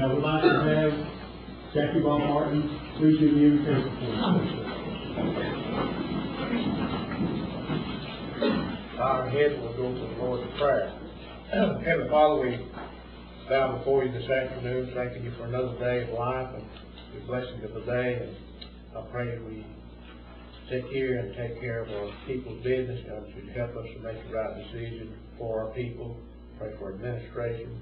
I would like to have Jackie Bob Martin, please do the invitation for us. Our head will go to the Lord's Prayer. Heavenly Father, we bow before you this afternoon, thanking you for another day of life and the blessings of the day. And I pray that we take care of our people's business. God, you help us to make the right decision for our people. Pray for administration,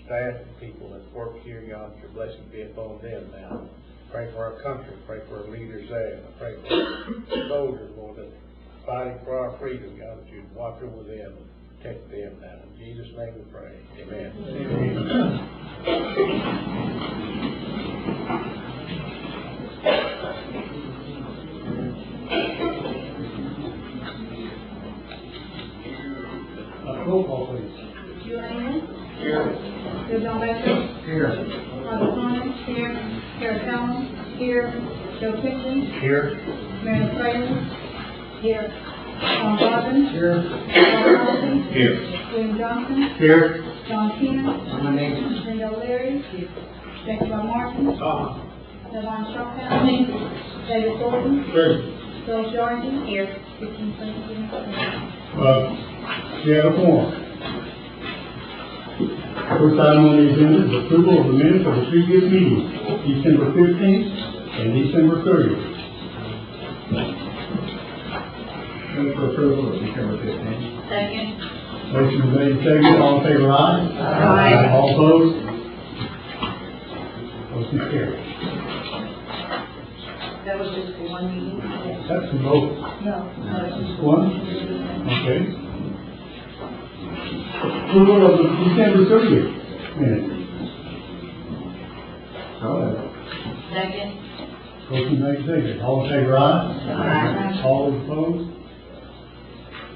staff, and people that work here. God, that your blessing be upon them now. Pray for our country. Pray for our leaders there. I pray for our soldiers, Lord, that fighting for our freedom. God, that you watch over them and protect them now. In Jesus' name we pray. Amen. Roll call, please. Julian? Here. Bill John Becker? Here. Robert Thomas? Here. Carol Collins? Here. Joe Kitchen? Here. Mary Fraser? Here. Tom Robbins? Here. Robert Wilson? Here. William Johnson? Here. John Keenan? My name. Linda O'Leary? Jackie Bob Martin? Devon Shophouse? David Thornton? Here. Bill Jordan? Here. 1517. We have a forum. First item on the agenda is approval of the minutes of the previous meetings, December 15th and December 30th. Move for approval of December 15th. Second. Motion is made, seconded. All in favor, aye? Aye. All opposed? Motion carried. That was just for one meeting? That's the vote. No. Just one? Okay. Approval of the December 30th minutes. Second. Motion made, seconded. All in favor, aye? Aye. All opposed?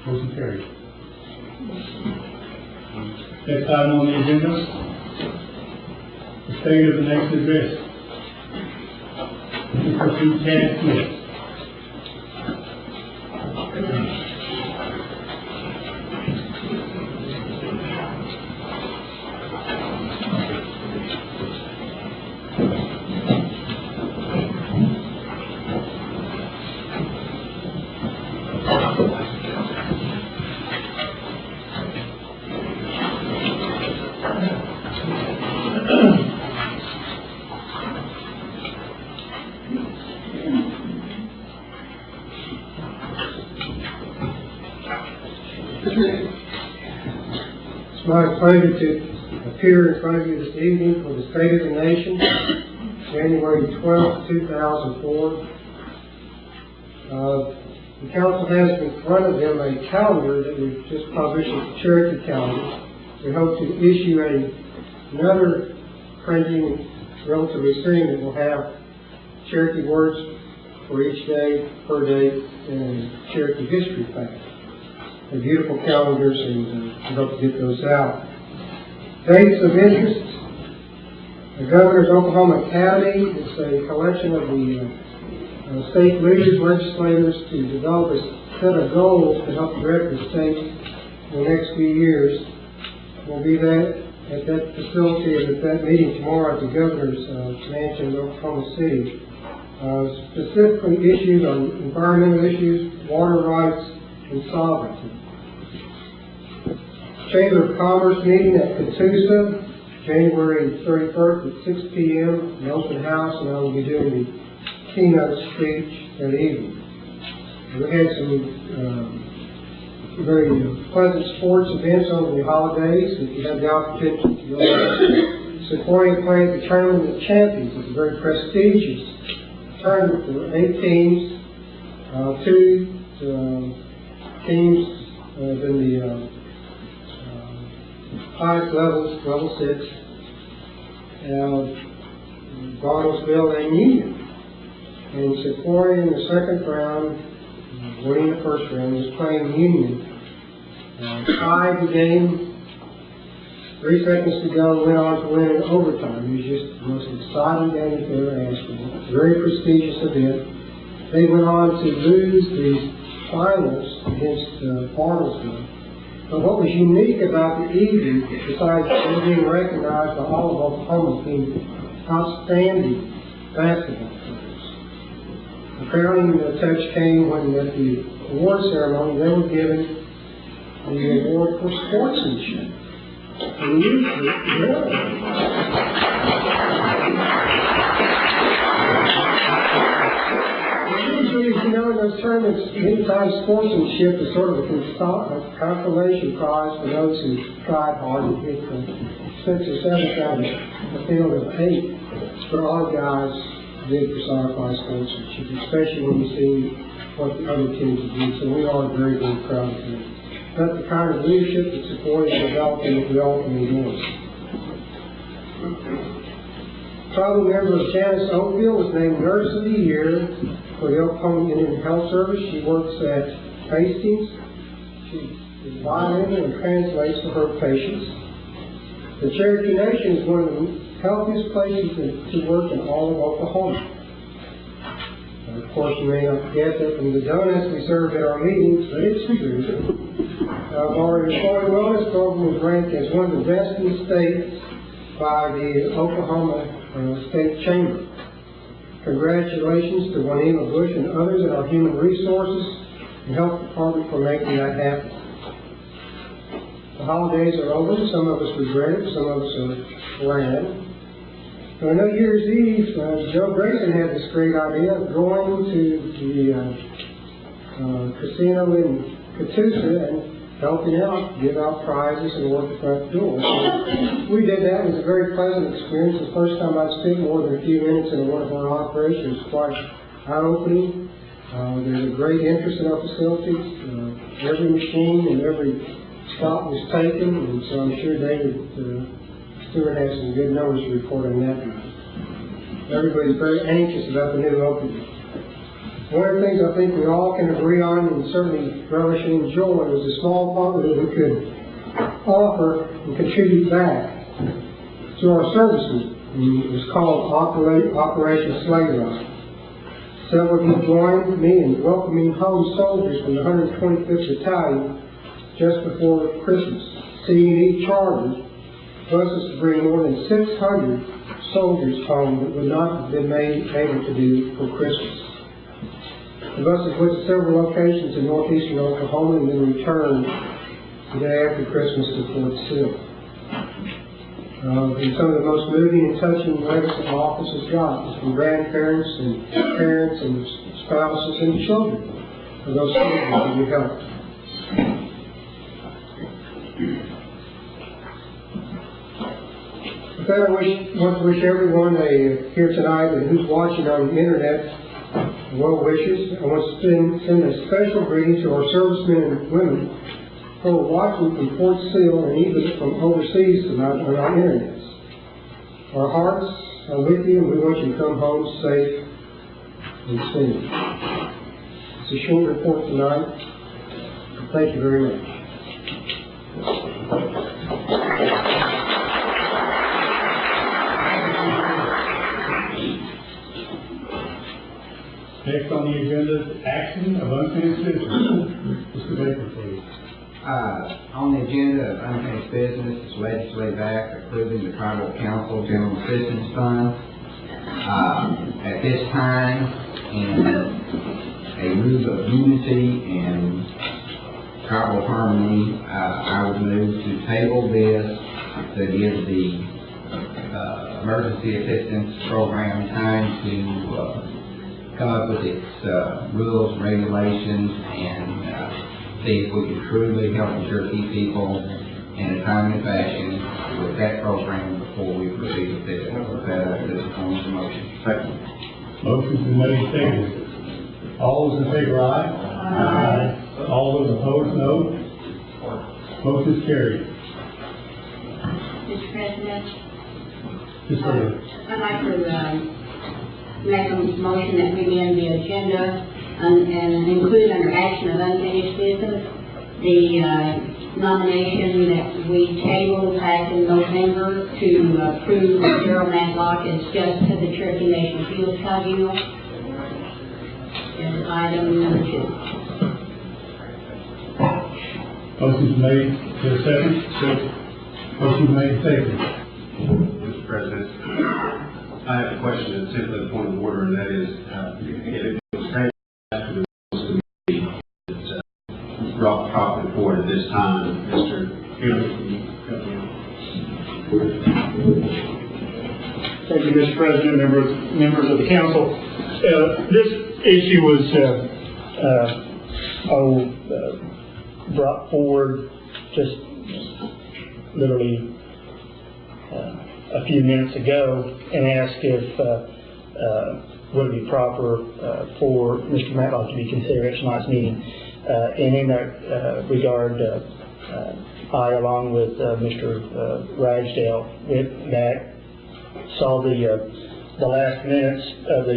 Motion carried. Next item on the agenda, the state of the next address. Mr. C. Chad Smith. It's my pleasure to appear in front of you this evening for the State of the Nation, January 12, 2004. The Council has in front of them a calendar that we've just published, the Cherokee calendar. We hope to issue another printing relatively soon that will have Cherokee words for each day, per day, and Cherokee history facts. They're beautiful calendars, and we hope to get those out. Dates of interest. The Governor's Oklahoma Academy is a collection of the state leaders, legislators, to develop a set of goals to help direct the state in the next few years. We'll be there at that facility and at that meeting tomorrow at the Governor's Mansion in Oklahoma City. Specifically issues on environmental issues, water rights, and sovereignty. Chamber of Commerce meeting at Catoosa, January 31st at 6 p.m. an open house, and I will be doing the keynote speech that evening. We had some very pleasant sports events over the holidays. If you have the opportunity to go to Sequoia play at the Tournament of Champions, it's a very prestigious tournament for 8 teams. Two teams in the highest levels, level 6, Bartlesville and Union. And Sequoia in the second round, winning the first round, was playing Union. Tied the game, 3 seconds to go, went on to win in overtime. It was just the most exciting game that they ever asked for. It's a very prestigious event. They went on to lose the finals against Bartlesville. But what was unique about the evening, besides being recognized by all of Oklahoma as being outstanding basketball players, the crowning touch came when at the award ceremony they were given the award for sportsmanship. And usually, as you know, in those tournaments, many times sportsmanship is sort of a consolation prize for those who tried hard and hit 6 or 7 out of a field of 8. But a lot of guys did personify sportsmanship, especially when you see what the other teams do. So we are very, very proud of them. That's the kind of leadership and support and development that we all can endorse. Tribal member of Janice Oakfield was named Nurse of the Year for the Oklahoma Indian Health Service. She works at Hastings. She is bilingual and translates for her patients. The Cherokee Nation is one of the healthiest places to work in all of Oklahoma. Of course, you may not forget that from the donuts we serve at our meetings, but it's true. Our employee wellness program was ranked as one of the best in the state by the Oklahoma State Chamber. Congratulations to Juanita Bush and others at our Human Resources and Health Department for making that happen. The holidays are over. Some of us regret it, some of us are glad. On New Year's Eve, Joe Grayson had this great idea of going to the casino in Catoosa and helping out, give out prizes and work the front door. So we did that. It was a very pleasant experience. The first time I'd spent more than a few minutes in one of our operations. It was quite eye-opening. There's a great interest in our facilities. Every machine and every stop was taken, and so I'm sure David Stewart has some good numbers to report on that. Everybody's very anxious about the new opening. One of the things I think we all can agree on and certainly relish and enjoy was the small part that we could offer and contribute back to our services. It was called Operation Sleigh Ride. Several of you joined me in welcoming home soldiers from the 125th Battalion just before Christmas. C&E chartered buses to bring more than 600 soldiers home that would not have been able to do for Christmas. The buses went to several locations in northeastern Oklahoma and then returned the day after Christmas to Fort Sill. And some of the most moving and touching letters that my office has got is from grandparents and parents and spouses and children of those soldiers that we helped. With that, I want to wish everyone here tonight and who's watching on the internet well wishes. I want to send a special greeting to our servicemen and women who are watching from Fort Sill and even from overseas tonight on our internet. Our hearts are with you, and we want you to come home safe and soon. It's a short report tonight. Thank you very much. Next on the agenda is action of unfinished business. Mr. Baker, please. On the agenda of unfinished business is legislative act approving the Tribal Council General Assistance Fund. At this time, in a move of unity and tribal harmony, I would move to table this to give the Emergency Assistance Program time to come up with its rules, regulations, and see if we can truly help the Cherokee people in a timely fashion with that program before we proceed with this. With that, this becomes the motion. Second. Motion's been made and seconded. All those in favor, aye? Aye. All those opposed, no. Motion is carried. Mr. President, I'd like to make a motion that we amend the agenda and include under action of unfinished business the nomination that we tabled back in November to approve Gerald Matlock as judge to the Cherokee Nation Appeals Tribunal as item number 2. Motion's made, is there a second? Motion's made, second. Mr. President, I have a question, it's simply a point of order, and that is, it was passed after the rules committee that brought properly forward at this time. Mr. Henry, can you help me out? Thank you, Mr. President, members of the council. This issue was brought forward just literally a few minutes ago and asked if would it be proper for Mr. Matlock to be considered at tonight's meeting. And in that regard, I, along with Mr. Ragsdale, went back, saw the last minutes of the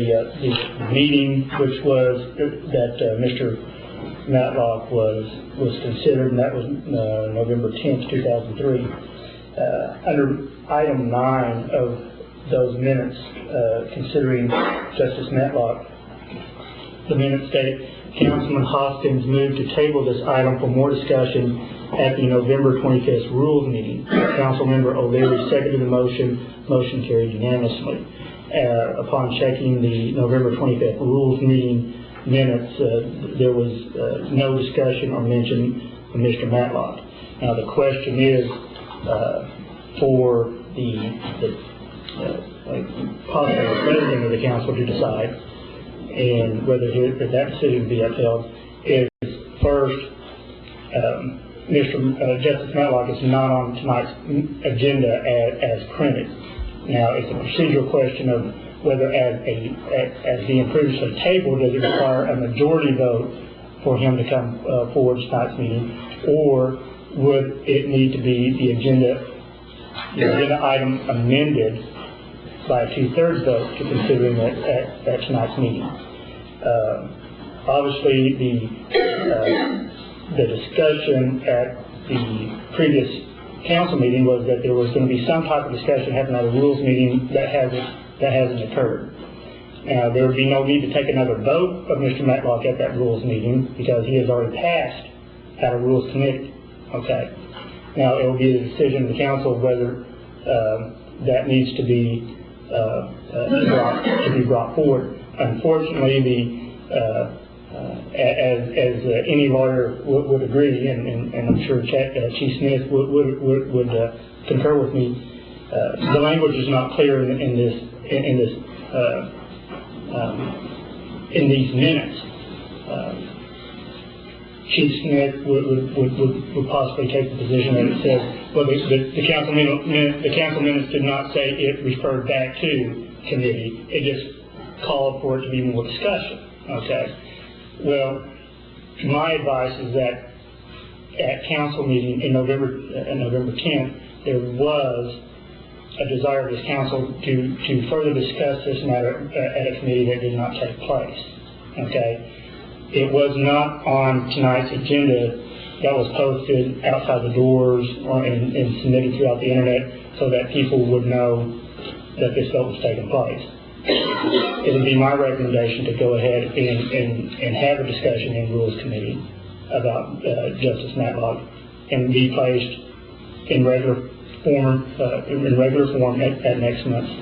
meeting, which was that Mr. Matlock was considered, and that was November 10th, 2003. Under item 9 of those minutes, considering Justice Matlock, the minutes state, Councilman Hoskins moved to table this item for more discussion at the November 25th rules meeting. Councilmember O'Leary seconded the motion. Motion carried unanimously. Upon checking the November 25th rules meeting minutes, there was no discussion or mention of Mr. Matlock. Now the question is for the possible president of the council to decide, and whether that decision be upheld, is first, Justice Matlock is not on tonight's agenda as printed. Now, it's a procedural question of whether, as being previously tabled, does it require a majority vote for him to come forward to tonight's meeting, or would it need to be the agenda item amended by a 2/3 vote to considering it at tonight's meeting? Obviously, the discussion at the previous council meeting was that there was going to be some type of discussion happening at a rules meeting that hasn't occurred. Now, there would be no need to take another vote of Mr. Matlock at that rules meeting because he has already passed at a rules committee. Okay. Now, it will be the decision of the council whether that needs to be brought forward. Unfortunately, as any lawyer would agree, and I'm sure Chief Smith would concur with me, the language is not clear in these minutes. Chief Smith would possibly take the position that it says, well, the council minutes did not say it referred back to committee. It just called for it to be more discussion. Okay. Well, my advice is that at council meeting in November 10th, there was a desire of this council to further discuss this matter at a committee that did not take place. Okay. It was not on tonight's agenda. That was posted outside the doors and submitted throughout the internet so that people would know that this vote was taking place. It would be my recommendation to go ahead and have a discussion in Rules Committee about Justice Matlock and be placed in regular form at next month's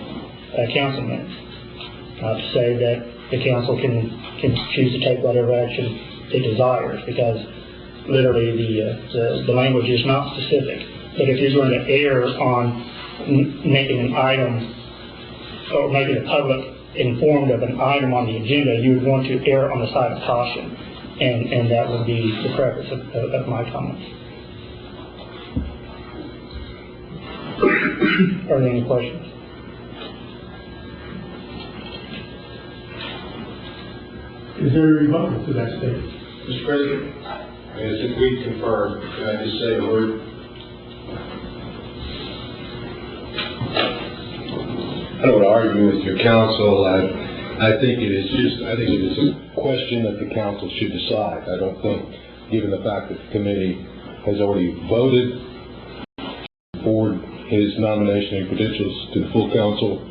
council minutes. Not to say that the council can choose to take whatever action it desires, because literally the language is not specific. But if you're going to err on making an item or making the public informed of an item on the agenda, you would want to err on the side of caution, and that would be the purpose of my comments. Are there any questions? Is there a rebuttal to that statement? Mr. President, as if we confirm, can I just say a word? I don't want to argue with your counsel. I think it is a question that the council should decide. I don't think, given the fact that the committee has already voted for his nomination and credentials to the full council,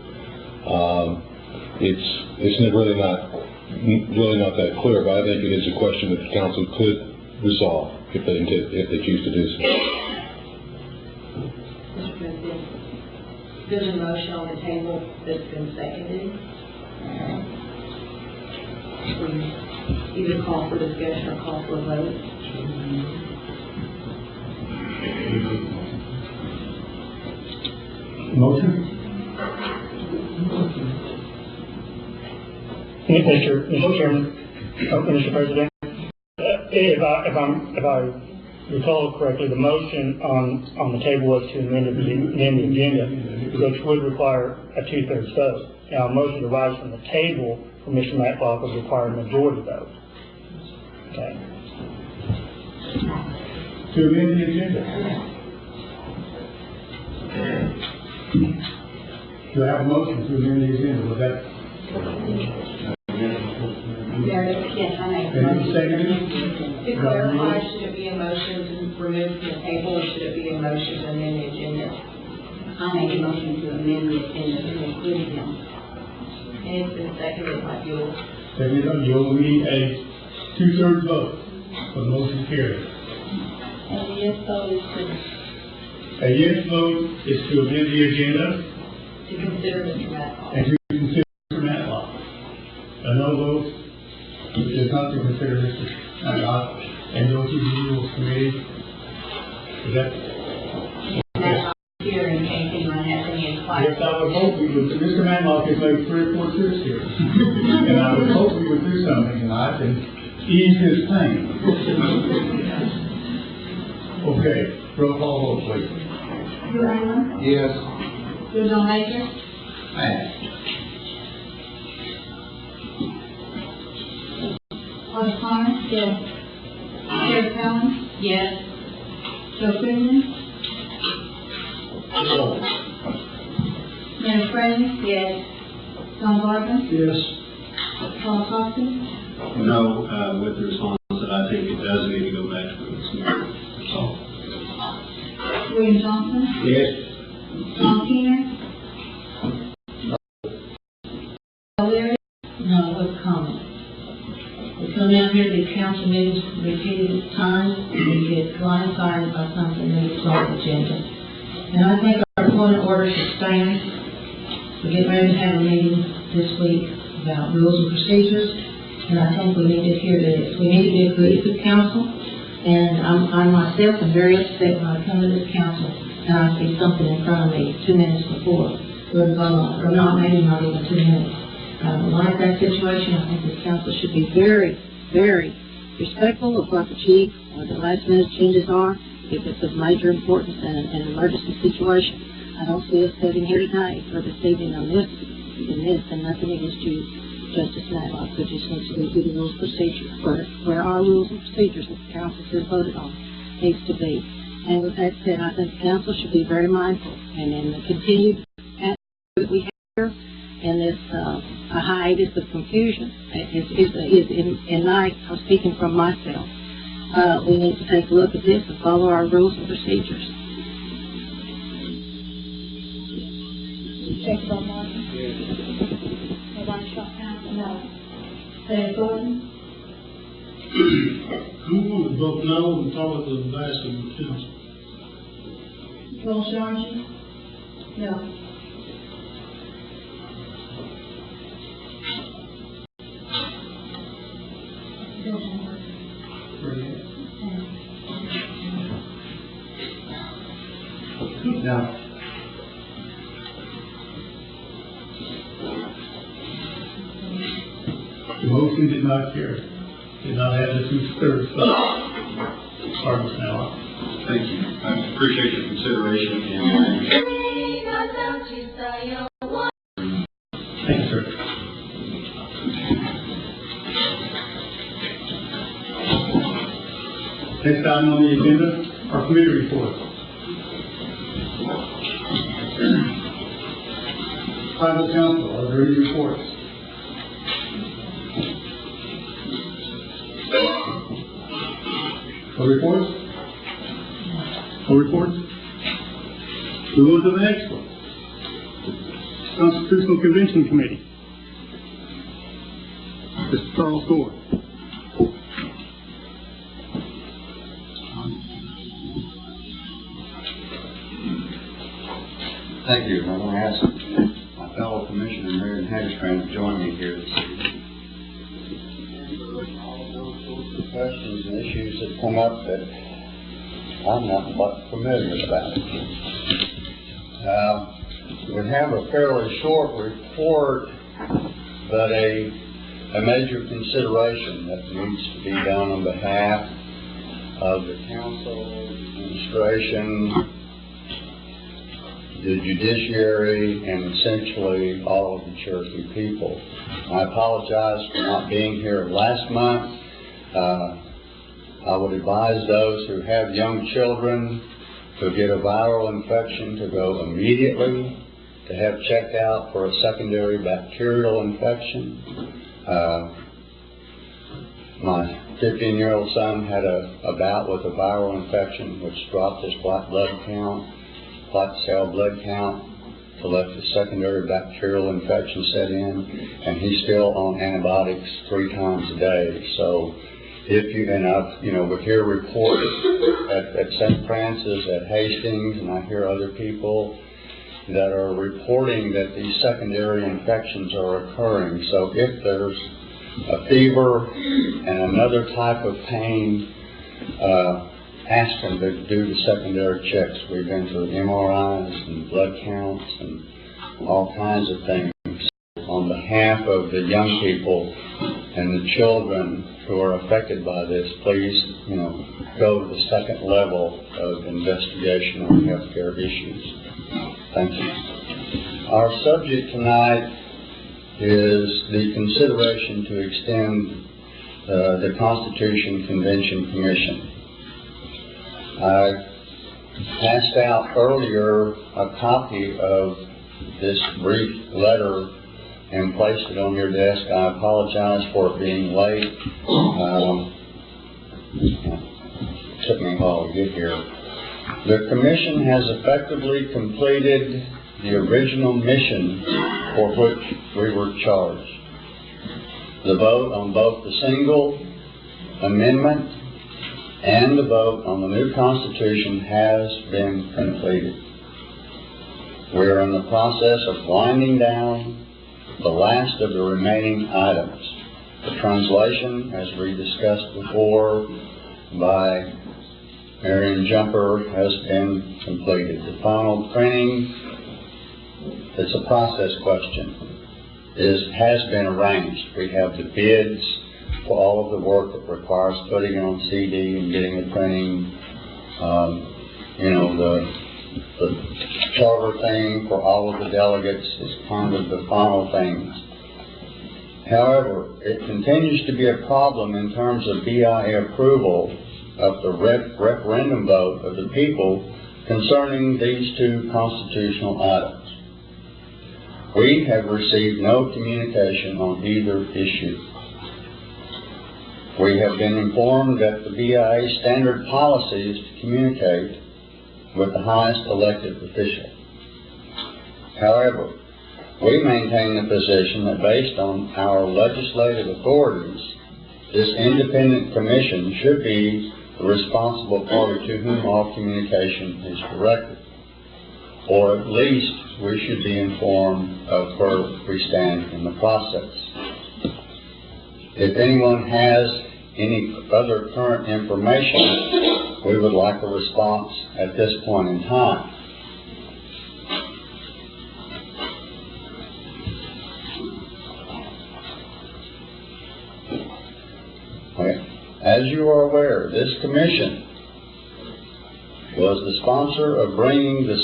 it's really not that clear. But I think it is a question that the council could resolve. if they choose to do so. Mr. President, there's a motion on the table that's been seconded. We either call for discussion or call for a vote. Motion? Mr. Chairman, Mr. President, if I recall correctly, the motion on the table was to amend the agenda, which would require a 2/3 vote. Now, a motion to rise from the table for Mr. Matlock would require a majority vote. Okay. To amend the agenda? Do I have a motion to amend the agenda? Was that? Yes, I make a And motion. seconded? To clarify, should it be a motion to remove from the table, or should it be a motion to amend the agenda? I make a motion to amend the agenda to include him. And it's been seconded by Buell. Seconded, you will need a 2/3 vote for the motion carried. And the yes vote is A yes vote is to amend the agenda To consider Mr. Matlock. and to consider Mr. Matlock. A no vote is not to consider Mr. Matlock and go to the rules committee. Is that? Matlock here in case anyone has any inquiries. Yes, I would hope we would. Mr. Matlock has made 3 or 4 trips here. And I would hope we would do something tonight and ease his pain. Okay, roll call vote, please. Bill Allen, Yes. Bill John Major, Pass. Arthur Connor. Yes. Terry Collins. Yes. Joe Freeman. Mary Fraser. Yes. John Barber. Yes. Paul Coffey. No, with the response that I think it does need to go back to the committee. That's all. William Johnson. Yes. Tom Keener. O'Leary. No, with comment. We come down here to council meetings repeated times, and we get blindsided by something that's on the agenda. And I think our point of order should stand. We get ready to have a meeting this week about rules and procedures, and I think we need to hear this. We need to be a good council, and I myself am very upset when I come to this council and I see something in front of me 2 minutes before we're to vote on, or not, maybe not even 2 minutes. Like that situation, I think this council should be very, very respectful of what the chief or the last minute changes are. If it's of major importance and an emergency situation, I don't see us sitting here tonight or this evening on this, and nothing against you, Justice Matlock, but just needs to go through the rules procedure, where our rules and procedures that the council has voted on needs to be. And with that said, I think the council should be very mindful, and in the continued that we have here, and this a hiatus of confusion I'm speaking from myself. We need to take a look at this and follow our rules and procedures. Check about Martin. Everybody shut down? No. Say Gordon? I'm going to vote no and follow the advice of the council. Bill Sargent? No. Bill Sargent? No. The motion did not carry. Did not have the 2/3 vote. Pardon us now. Thank you. I appreciate your consideration and Thank you, sir. Next item on the agenda, our committee report. Tribal Council, are there any reports? No reports? No reports? We go to the next one. Constitutional Convention Committee. Mr. Charles Gore. Thank you. I want to ask my fellow Commissioner, Mary Hagerstrand, to join me here this evening. Questions and issues that come up that I'm not quite familiar about. We have a fairly short report, but a major consideration that needs to be done on behalf of the council, administration, the judiciary, and essentially all of the Cherokee people. I apologize for not being here last month. I would advise those who have young children who get a viral infection to go immediately, to have checked out for a secondary bacterial infection. My 15-year-old son had a bout with a viral infection which dropped his white cell blood count, to let the secondary bacterial infection set in, and he's still on antibiotics 3 times a day. So if you, and I've, we hear reports at St. Francis, at Hastings, and I hear other people that are reporting that these secondary infections are occurring. So if there's a fever and another type of pain, ask them to do the secondary checks. We've been through MRIs and blood counts and all kinds of things. On behalf of the young people and the children who are affected by this, please, go to the second level of investigation on healthcare issues. Thank you. Our subject tonight is the consideration to extend the Constitution Convention Commission. I passed out earlier a copy of this brief letter and placed it on your desk. I apologize for it being late. It took me a while to get here. The Commission has effectively completed the original mission for which we were charged. The vote on both the single amendment and the vote on the new Constitution has been completed. We are in the process of winding down the last of the remaining items. The translation, as we discussed before by Marion Jumper, has been completed. The final printing, it's a process question, has been arranged. We have the bids for all of the work that requires putting it on CD and getting the printing, the charter thing for all of the delegates is kind of the final things. However, it continues to be a problem in terms of BIA approval of the referendum vote of the people concerning these 2 constitutional items. We have received no communication on either issue. We have been informed that the BIA standard policy is to communicate with the highest elected official. However, we maintain the position that based on our legislative authorities, this independent commission should be the responsible party to whom all communication is directed. Or at least we should be informed of where we stand in the process. If anyone has any other current information, we would like a response at this point in time. As you are aware, this commission was the sponsor of bringing the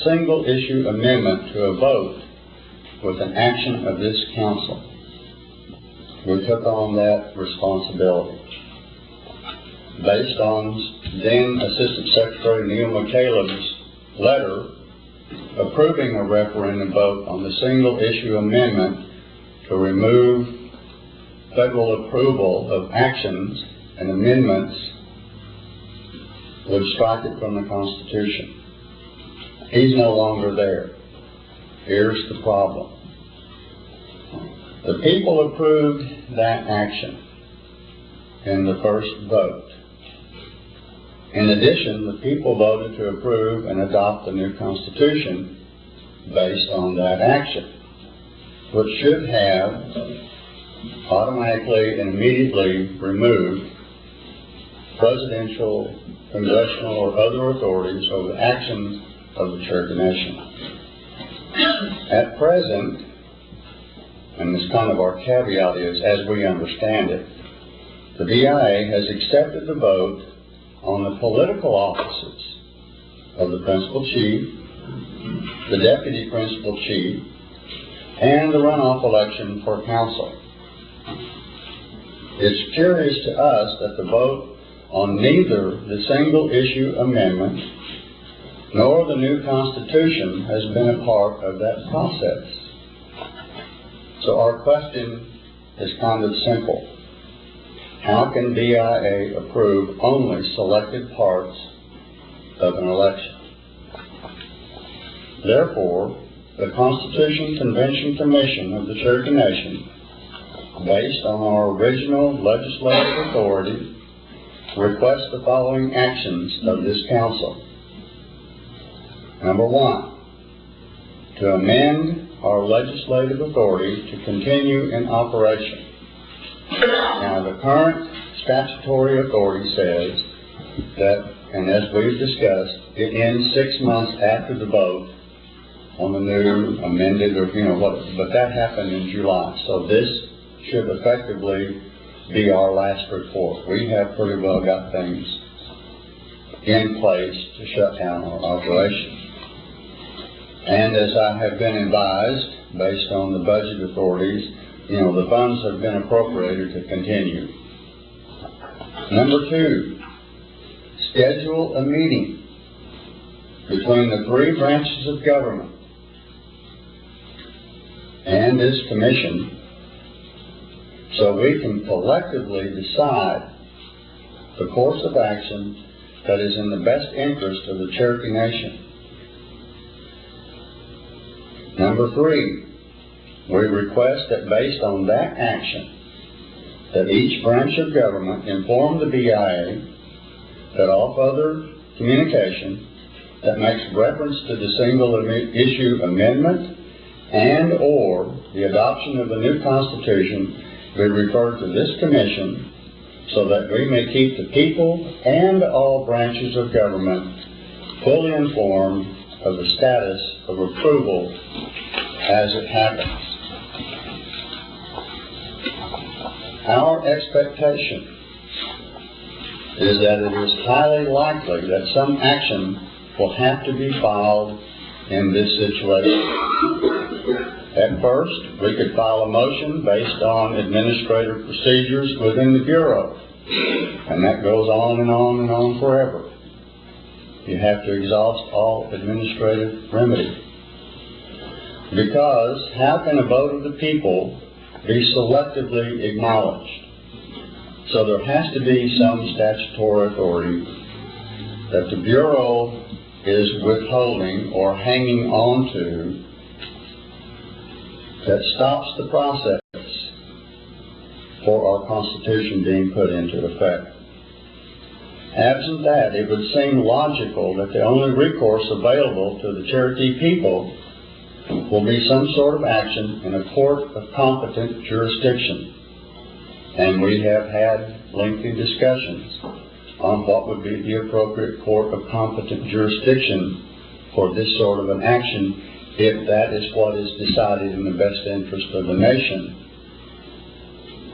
single issue amendment to a vote with an action of this council. We took on that responsibility. Based on then Assistant Secretary Neil McCaleb's letter approving a referendum vote on the single issue amendment to remove federal approval of actions and amendments would strike it from the Constitution. He's no longer there. Here's the problem. The people approved that action in the first vote. In addition, the people voted to approve and adopt the new Constitution based on that action, which should have automatically and immediately removed presidential, congressional, or other authorities over the actions of the Cherokee Nation. At present, and this kind of our caveat is, as we understand it, the BIA has accepted the vote on the political offices of the principal chief, the deputy principal chief, and the runoff election for council. It's curious to us that the vote on neither the single issue amendment nor the new Constitution has been a part of that process. So our question is kind of simple. How can BIA approve only selected parts of an election? Therefore, the Constitution Convention Commission of the Cherokee Nation, based on our original legislative authority, requests the following actions of this council. Number 1, to amend our legislative authority to continue in operation. Now, the current statutory authority says that, and as we've discussed, it ends 6 months after the vote on the new amended, or but that happened in July. So this should effectively be our last report. We have pretty well got things in place to shut down our operation. And as I have been advised, based on the budget authorities, the funds have been appropriated to continue. Number 2, schedule a meeting between the 3 branches of government and this commission so we can collectively decide the course of action that is in the best interest of the Cherokee Nation. Number 3, we request that based on that action, that each branch of government inform the BIA that all further communication that makes reference to the single issue amendment and or the adoption of the new Constitution be referred to this commission so that we may keep the people and all branches of government fully informed of the status of approval as it happens. Our expectation is that it is highly likely that some action will have to be filed in this situation. At first, we could file a motion based on administrative procedures within the Bureau, and that goes on and on and on forever. You have to exhaust all administrative remedies. Because how can a vote of the people be selectively acknowledged? So there has to be some statutory authority that the Bureau is withholding or hanging on to that stops the process for our Constitution being put into effect. Absent that, it would seem logical that the only recourse available to the Cherokee people will be some sort of action in a court of competent jurisdiction. And we have had lengthy discussions on what would be the appropriate court of competent jurisdiction for this sort of an action, if that is what is decided in the best interest of the nation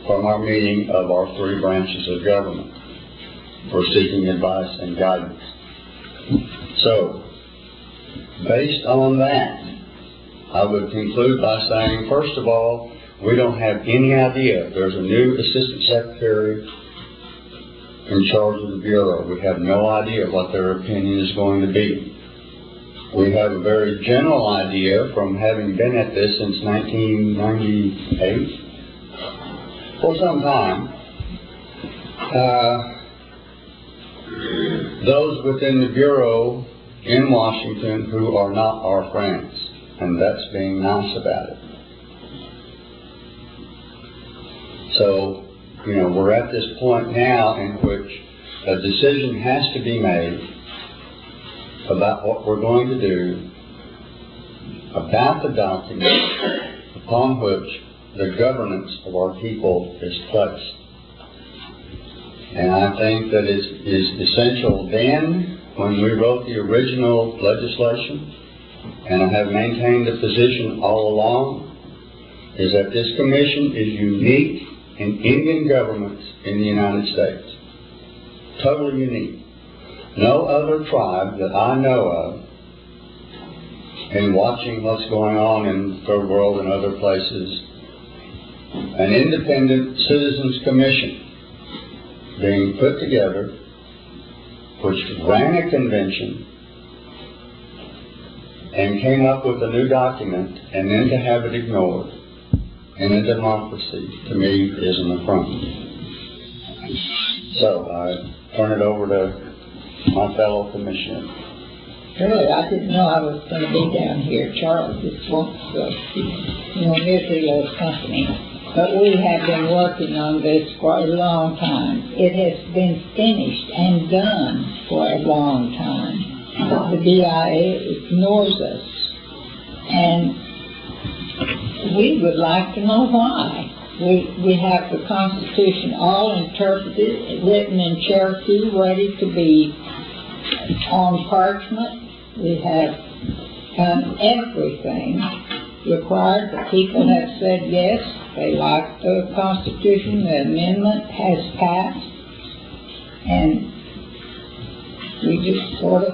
from our meeting of our 3 branches of government for seeking advice and guidance. So, based on that, I would conclude by saying, first of all, we don't have any idea. There's a new Assistant Secretary in charge of the Bureau. We have no idea what their opinion is going to be. We have a very general idea from having been at this since 1998, for some time. Those within the Bureau in Washington who are not our friends, and that's being nice about it. So, we're at this point now in which a decision has to be made about what we're going to do about the document upon which the governance of our people is placed. And I think that it is essential then, when we wrote the original legislation, and I have maintained the position all along, is that this commission is unique in Indian governments in the United States. Totally unique. No other tribe that I know of, in watching what's going on in the third world and other places, an independent citizens commission being put together, which ran a convention and came up with a new document, and then to have it ignored in a democracy, to me, is an affront. So I turn it over to my fellow commissioner. Really, I didn't know I was going to be down here. Charles just wants misery loves company. But we have been working on this for a long time. It has been finished and done for a long time. The BIA ignores us. And we would like to know why. We have the Constitution all interpreted, written in Cherokee, ready to be on parchment. We have done everything required. The people have said yes. They like the Constitution. The amendment has passed. And we just sort of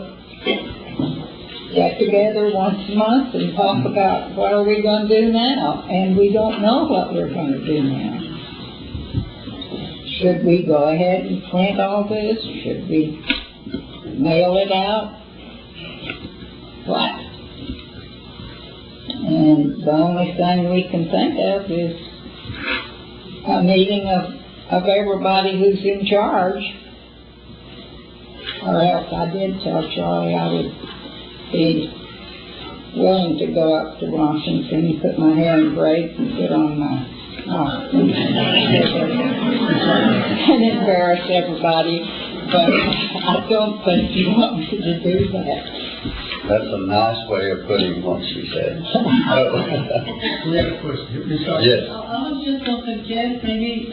get together once a month and talk about what are we going to do now. And we don't know what we're going to do now. Should we go ahead and print all this? Should we mail it out? What? And the only thing we can think of is a meeting of everybody who's in charge. Or else I did tell Charlie I would be willing to go up to Washington and put my hair in braids and get on my and embarrass everybody. But I don't think you want me to do that. That's a nice way of putting what she said. We have a question. Yes. I was just going to suggest maybe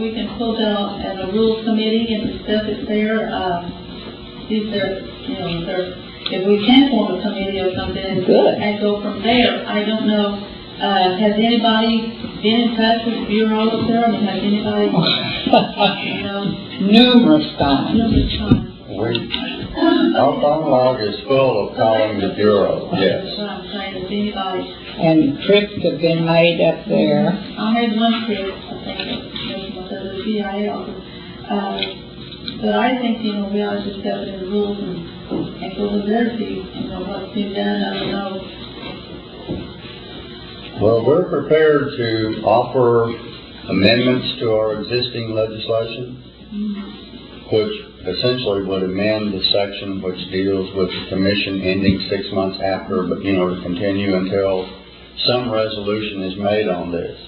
we can pull down at the rules committee and discuss it there. Is there, if we can form a committee or something, good, and go from there. I don't know. Has anybody been in touch with the Bureau, sir? I mean, has anybody, numerous times. Our phone log is full of calling the Bureau, yes. That's what I'm saying, if anybody. And trips have been made up there. I made one trip, I think, with the CIA office. But I think, we ought to just step in the rules and go to their feet, what's been done, I don't know. Well, we're prepared to offer amendments to our existing legislation, which essentially would amend the section which deals with the commission ending 6 months after, but, to continue until some resolution is made on this.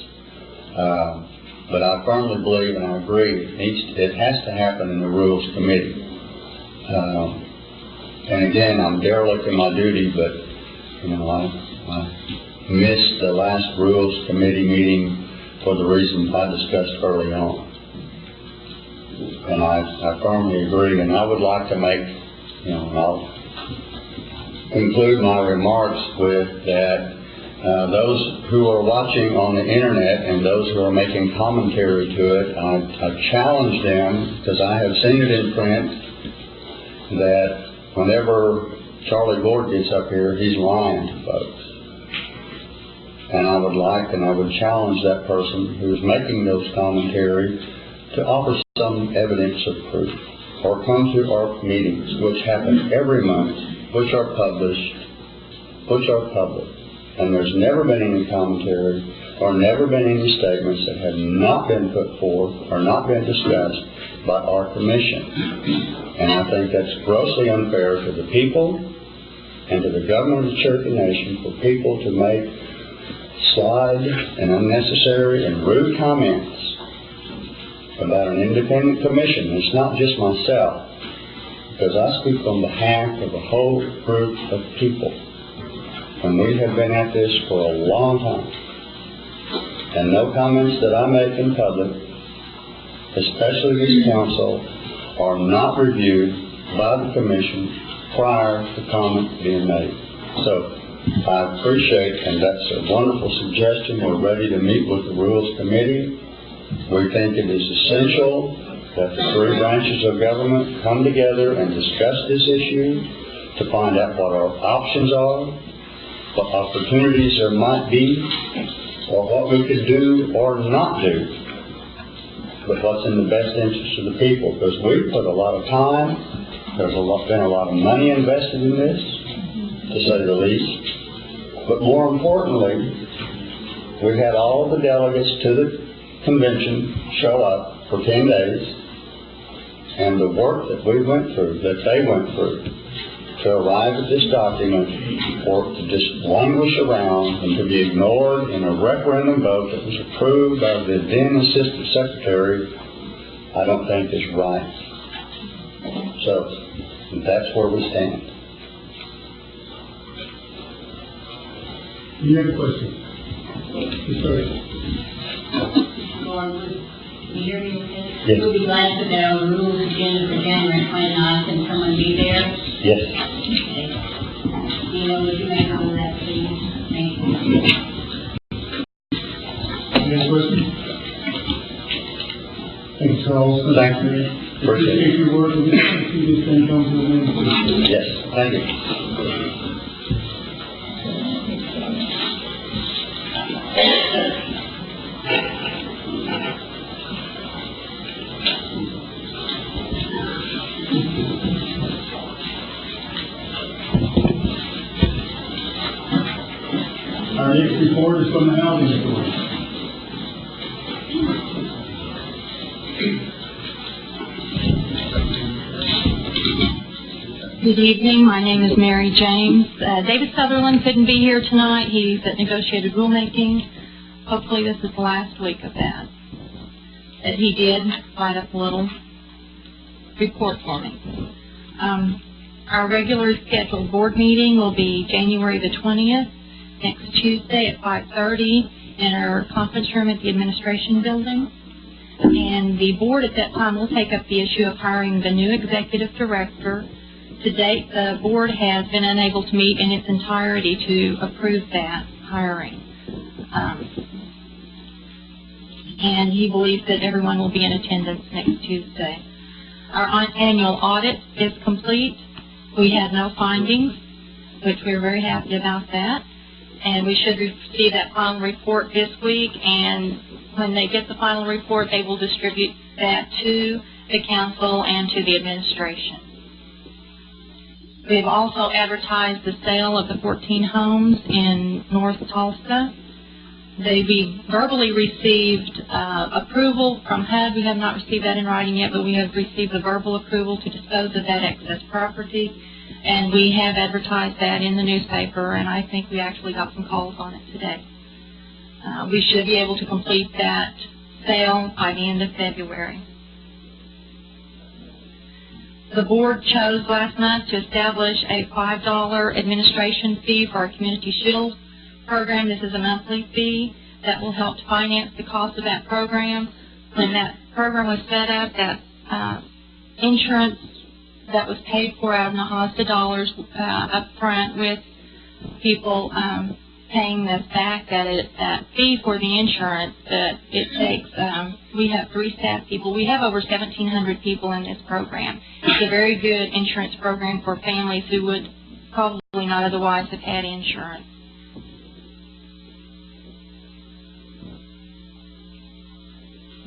But I firmly believe, and I agree, it has to happen in the Rules Committee. And again, I'm derelict in my duty, but, I missed the last Rules Committee meeting for the reasons I discussed early on. And I firmly agree, and I would like to make, I'll conclude my remarks with that those who are watching on the internet and those who are making commentary to it, I challenge them, because I have seen it in print, that whenever Charlie Gord gets up here, he's lying to folks. And I would challenge that person who is making those commentaries to offer some evidence of proof, or come to our meetings, which happen every month, which are published, which are public. And there's never been any commentary, or never been any statements that have not been put forth, or not been discussed by our commission. And I think that's grossly unfair to the people, and to the government of the Cherokee Nation, for people to make slight and unnecessary and rude comments about an independent commission. It's not just myself, because I speak on behalf of a whole group of people. when we have been at this for a long time, and no comments that I make in public, especially this council, are not reviewed by the commission prior to comment being made. So I appreciate, and that's a wonderful suggestion. We're ready to meet with the Rules Committee. We think it is essential that the three branches of government come together and discuss this issue to find out what our options are, what opportunities there might be, or what we could do or not do, but what's in the best interest of the people. Because we put a lot of time, there's been a lot of money invested in this, to say the least. But more importantly, we had all of the delegates to the convention show up for 10 days, and the work that we went through, that they went through, to arrive at this document, or to just languish around and to be ignored in a referendum vote that was approved by the then Assistant Secretary, I don't think is right. So, that's where we stand. Any other questions? Sorry. Yes. We'll be glad to know the rules agenda for January 29th. Can someone be there? Yes. Okay. Would you make all of that, please? Thank you. Any other questions? Thanks, Charles. Thank you. Appreciate your work. We see this thing come to an end. Yes, thank you. Our next report is from the Housing Authority. Good evening. My name is Mary James. David Sutherland couldn't be here tonight. He's at negotiated rulemaking. Hopefully this is the last week of that. But he did write up a little report for me. Our regularly scheduled board meeting will be January the 20th, next Tuesday at 5:30 in our conference room at the administration building. And the board at that time will take up the issue of hiring the new executive director. To date, the board has been unable to meet in its entirety to approve that hiring. And he believes that everyone will be in attendance next Tuesday. Our annual audit is complete. We had no findings, which we're very happy about that. And we should receive that final report this week, and when they get the final report, they will distribute that to the council and to the administration. We've also advertised the sale of the 14 homes in North Tulsa. We verbally received approval from HUD. We have not received that in writing yet, but we have received the verbal approval to dispose of that excess property. And we have advertised that in the newspaper, and I think we actually got some calls on it today. We should be able to complete that sale by the end of February. The board chose last month to establish a $5 administration fee for our Community Shield program. This is a monthly fee that will help to finance the cost of that program. When that program was set up, that insurance that was paid for out of NAHASDA dollars up front, with people paying this back, that fee for the insurance, that it takes, we have 3 staff people. We have over 1,700 people in this program. It's a very good insurance program for families who would probably not otherwise have had insurance.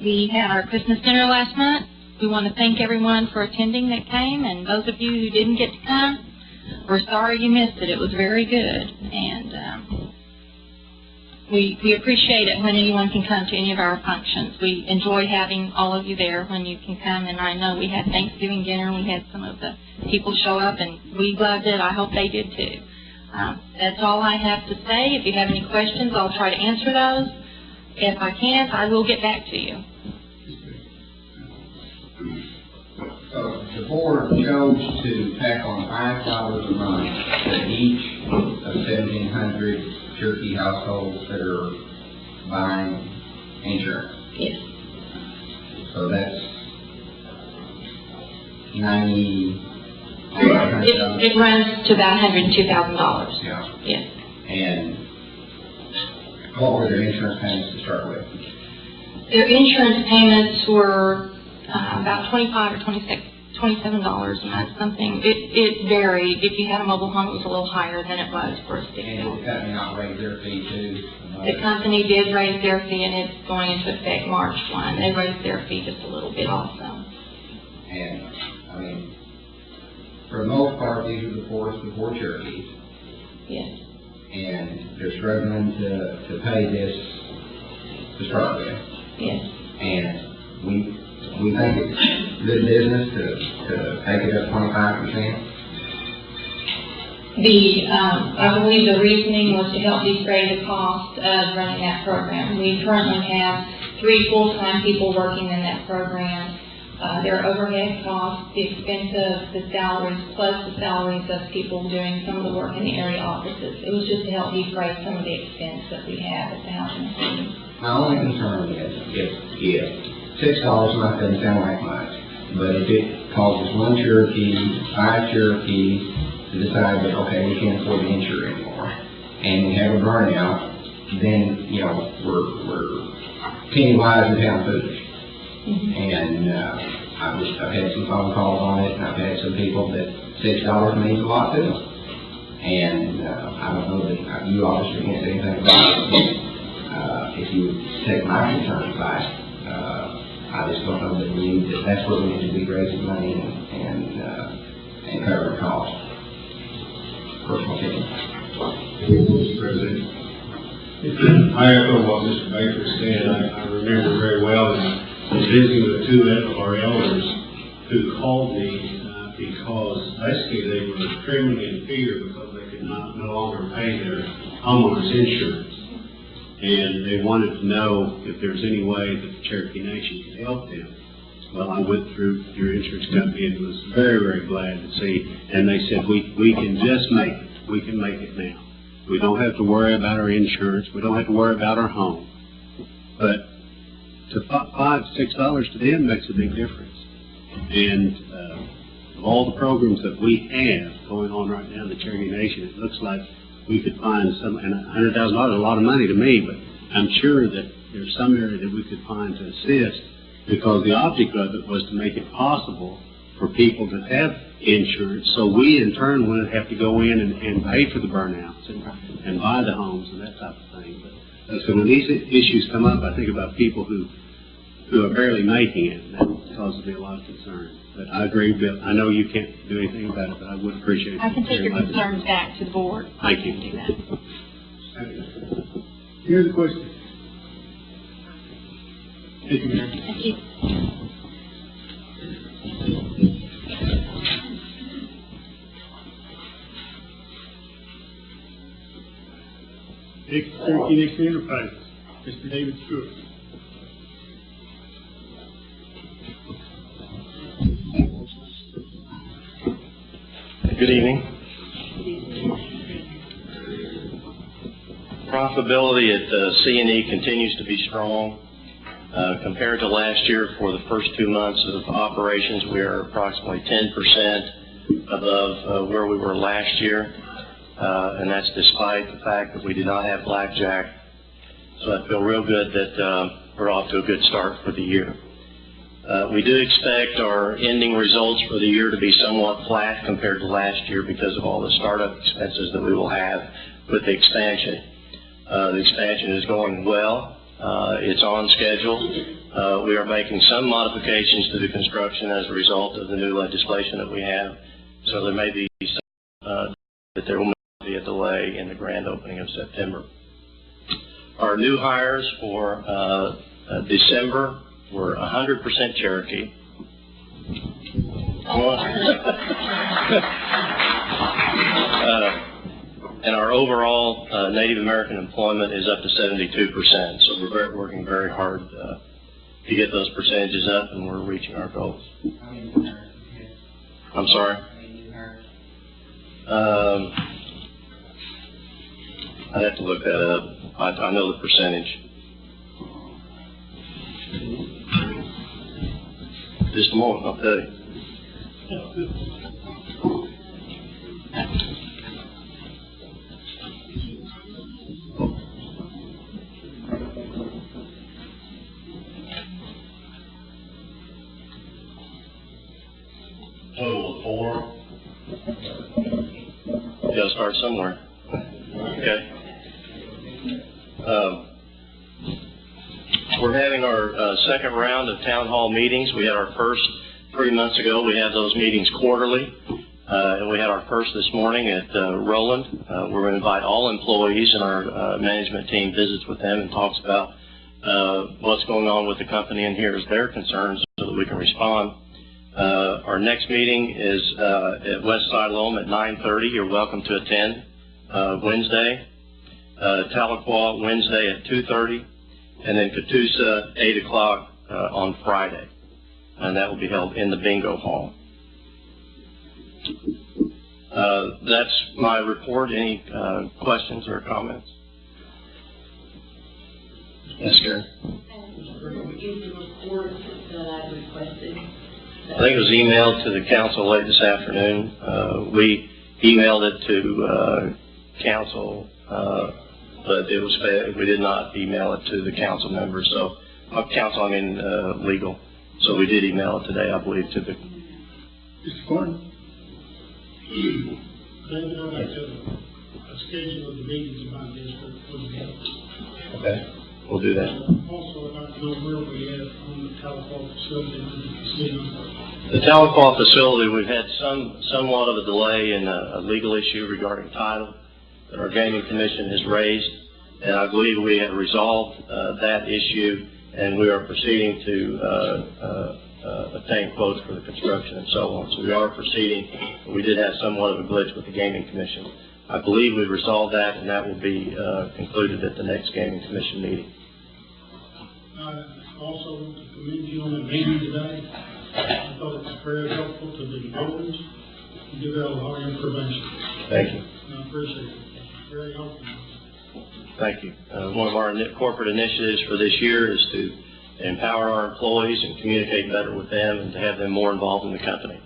We had our Christmas dinner last month. We want to thank everyone for attending that came, and those of you who didn't get to come, we're sorry you missed it. It was very good, and we appreciate it when anyone can come to any of our functions. We enjoy having all of you there when you can come, and I know we had Thanksgiving dinner. We had some of the people show up, and we loved it. I hope they did too. That's all I have to say. If you have any questions, I'll try to answer those. If I can't, I will get back to you. The board chose to tack on $5 a month to each of 1,700 100 Cherokee households that are buying insurance. Yes. So that's 90. It runs to about $102,000. Yeah. Yes. And what were their insurance payments to start with? Their insurance payments were about $25 or $27 a month, something. It varied. If you had a mobile home, it was a little higher than it was for a stick And built. did the company not raise their fee too? The company did raise their fee, and it's going into effect March 1. They raised their fee just a little bit also. And, I mean, for the most part, these are the poor Cherokees. Yes. And they're struggling to pay this to start with. Yes. And we think it's good business to take it up 25%. I believe the reasoning was to help defray the cost of running that program. We currently have 3 full-time people working in that program. Their overhead costs, the expense of the salaries, plus the salaries of people doing some of the work in the area offices. It was just to help defray some of the expense that we have at the housing authority. My only concern is if $6 a month doesn't sound like much, but if it causes one Cherokee, 5 Cherokees to decide that, okay, we can't afford to insure anymore, and we have a burnout, then, you know, we're penny wise and pound foolish. And I've had some phone calls on it, and I've had some people that $6 means a lot to them. And I don't know that you obviously can't say anything about it. If you take my concern advice, I just don't know that that's where we need to be raising money and covering costs. Personal opinion. Mr. President, I echo what Mr. Baker said. I remember very well visiting with 2 of our elders who called me because basically they were trembling in fear because they could no longer pay their homeowners insurance. And they wanted to know if there's any way that the Cherokee Nation could help them. Well, I went through your insurance company and was very, very glad to see. And they said, we can just make it. We can make it now. We don't have to worry about our insurance. We don't have to worry about our home. But to $5, $6 to them makes a big difference. And of all the programs that we have going on right now in the Cherokee Nation, it looks like we could find some, and $100,000 is a lot of money to me, but I'm sure that there's some area that we could find to assist, because the object of it was to make it possible for people to have insurance, so we in turn wouldn't have to go in and pay for the burnouts and buy the homes and that type of thing. But so when these issues come up, I think about people who are barely making it, and that causes me a lot of concern. But I agree, Bill. I know you can't do anything about it, but I would appreciate it. I can take your concerns back to the board. Thank you. I can do that. Here's the question. Thank you, Mayor. Thank you. Cherokee Nation Enterprises, Mr. David Stewart. Good evening. Profitability at C&E continues to be strong. Compared to last year, for the first 2 months of operations, we are approximately 10% above where we were last year. And that's despite the fact that we did not have blackjack. So I feel real good that we're off to a good start for the year. We do expect our ending results for the year to be somewhat flat compared to last year because of all the startup expenses that we will have with the expansion. The expansion is going well. It's on schedule. We are making some modifications to the construction as a result of the new legislation that we have. So there may be some, that there will be a delay in the grand opening of September. Our new hires for December were 100% Cherokee. And our overall Native American employment is up to 72%. So we're working very hard to get those percentages up, and we're reaching our goals. I'm sorry? I'd have to look that up. I know the percentage. Just a moment, I'll tell you. Total of 4. You gotta start somewhere. Okay. We're having our second round of town hall meetings. We had our first 3 months ago. We have those meetings quarterly. And we had our first this morning at Roland. We're going to invite all employees, and our management team visits with them and talks about what's going on with the company and hears their concerns so that we can respond. Our next meeting is at West Side Loam at 9:30. You're welcome to attend. Wednesday. Tahlequah Wednesday at 2:30. And then Catoosa 8 o'clock on Friday. And that will be held in the bingo hall. That's my report. Any questions or comments? Yes, Gary. I think it was emailed to the council late this afternoon. We emailed it to council, but it was we did not email it to the council members. So, council, I mean legal. So we did email it today, I believe, to the. Mr. Gordon? David, I'd like to schedule the meetings about this for the council. Okay, we'll do that. Also, I'd like to know where we are on the Tahlequah facility under the casino. The Tahlequah facility, we've had somewhat of a delay in a legal issue regarding title that our gaming commission has raised, and I believe we have resolved that issue, and we are proceeding to obtain quotes for the construction and so on. So we are proceeding. We did have somewhat of a glitch with the gaming commission. I believe we've resolved that, and that will be concluded at the next gaming commission meeting. Also, to commend you on the meeting today. I thought it was very helpful to the voters. You give out a lot of information. Thank you. I appreciate it. Very helpful. Thank you. One of our corporate initiatives for this year is to empower our employees and communicate better with them and to have them more involved in the company.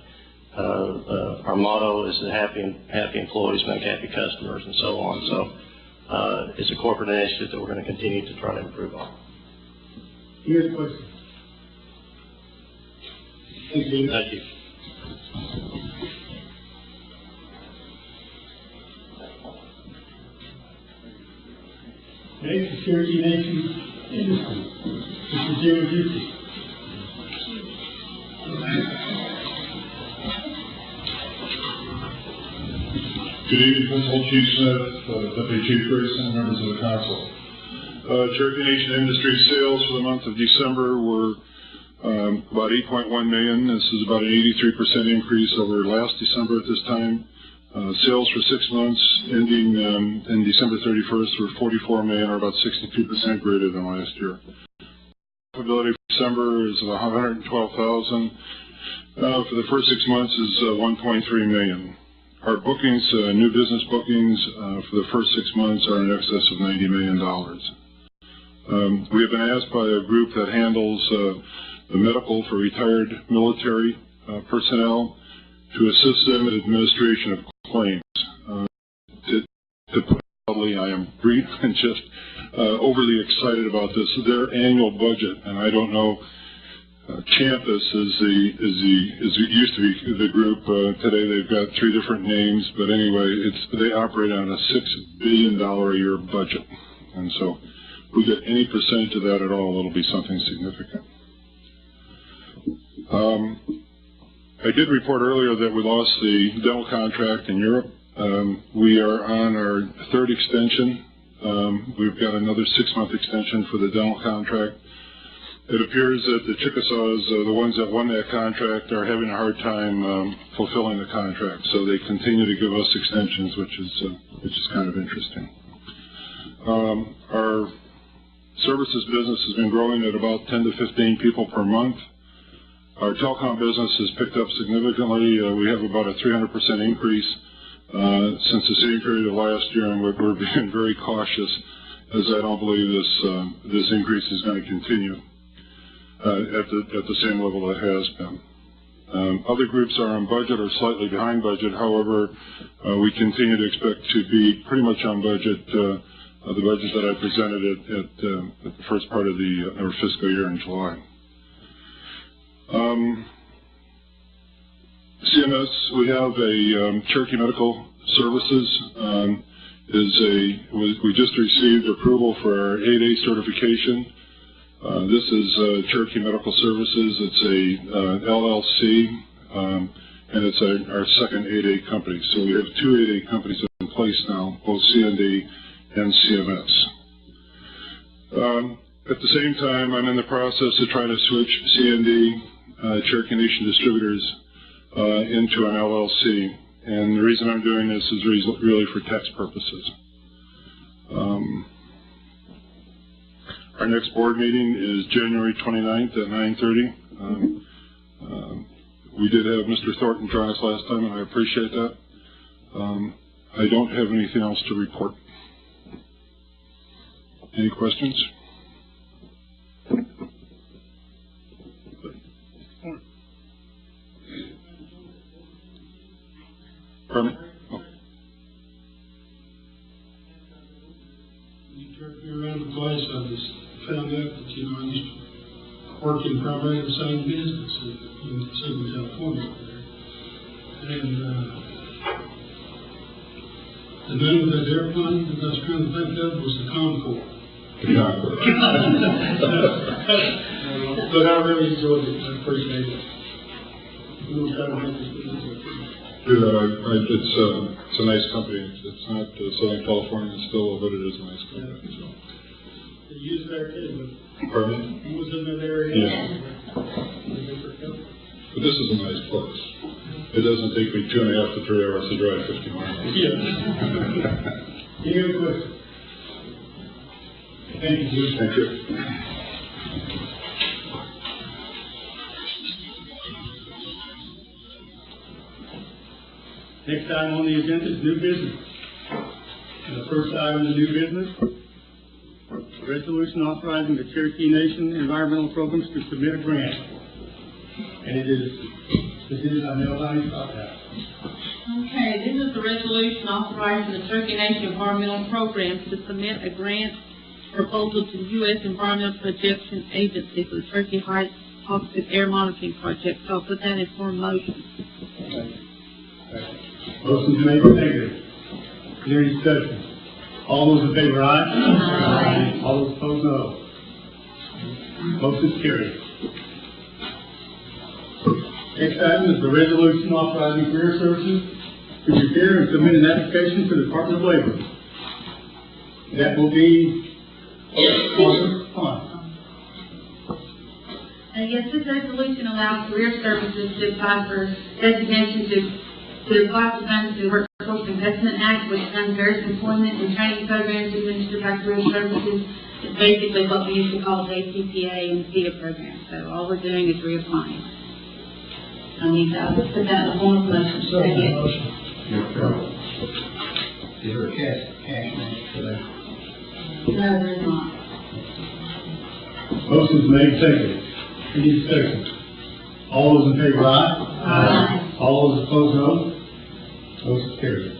Our motto is that happy employees make happy customers and so on. So it's a corporate initiative that we're going to continue to try to improve on. Here's a question. Thank you. Thank you. Next is Cherokee Nation Industries. Mr. Jim Ducey. Good evening, Principal Chief Smith, Deputy Chief Grayson, members of the council. Cherokee Nation Industries sales for the month of December were about $8.1 million. This is about an 83% increase over last December at this time. Sales for 6 months ending in December 31st were $44 million, or about 62% greater than last year. Profitability for December is $112,000. For the first 6 months is $1.3 million. Our bookings, new business bookings for the first 6 months are in excess of $90 million. We have been asked by a group that handles the medical for retired military personnel to assist them in administration of claims. To put it mildly, I am brief and just overly excited about this. Their annual budget, and I don't know, Champus is used to be the group. Today they've got 3 different names, but anyway, they operate on a $6 billion a year budget, and so if we get any percentage of that at all, it'll be something significant. I did report earlier that we lost the dental contract in Europe. We are on our 3rd extension. We've got another 6-month extension for the dental contract. It appears that the Chickasaws, the ones that won that contract, are having a hard time fulfilling the contract. So they continue to give us extensions, which is kind of interesting. Our services business has been growing at about 10 to 15 people per month. Our telecom business has picked up significantly. We have about a 300% increase since the same period of last year, and we're being very cautious, as I don't believe this increase is going to continue at the same level it has been. Other groups are on budget or slightly behind budget. However, we continue to expect to be pretty much on budget, the budget that I presented at the first part of our fiscal year in July. CMS, we have a Cherokee Medical Services. We just received approval for our 8A certification. This is Cherokee Medical Services. It's a LLC, and it's our second 8A company. So we have two 8A companies in place now, both C&D and CMS. At the same time, I'm in the process of trying to switch C&D, Cherokee Nation Distributors, into an LLC. And the reason I'm doing this is really for tax purposes. Our next board meeting is January 29th at 9:30. We did have Mr. Thornton join us last time, and I appreciate that. I don't have anything else to report. Any questions? Pardon me? Oh. You took me around the place, I just found out that, I used to work in primarily the same business in Southern California up there. And the name of that airplane that I was trying to think of was the Concorde. But I really enjoyed it. I appreciate it. We'll try to make this business work. It's a nice company. It's not Southern California still, but it is a nice company. So. They use there too, Pardon me? but it was in that area. Yeah. But this is a nice place. It doesn't take me 2.5 to 3 hours to drive 50 miles. Yeah. Any other questions? Thank you, Bruce. Thank you. Next item on the agenda is new business. And the first item of new business, resolution authorizing the Cherokee Nation environmental programs to submit a grant. And it is Melanie Stockhouse. Okay, this is the resolution authorizing the Cherokee Nation environmental programs to submit a grant proposal to the U.S. Environmental Protection Agency for the Cherokee Heights Toxic Air Monitoring Project. So I'll put that in form of motion. Motion's made and seconded. Is there any discussion? All those in favor, aye? Aye. All those opposed, no. Motion's carried. Next item is the resolution authorizing career services to prepare and submit an application to the Department of Labor. That will be fine. Yes, this resolution allows career services to apply for designation to apply for funds through the Workforce Investment Act, which funds various employment and training programs administered by career services. It's basically what we used to call the ACPA and the CETA program. So all we're doing is reapplying. I need to put that in the form of motion. Is there a cash match for that? No, there is not. Motion's made and seconded. Any discussion? All those in favor, aye? Aye. All those opposed, no. Motion carried.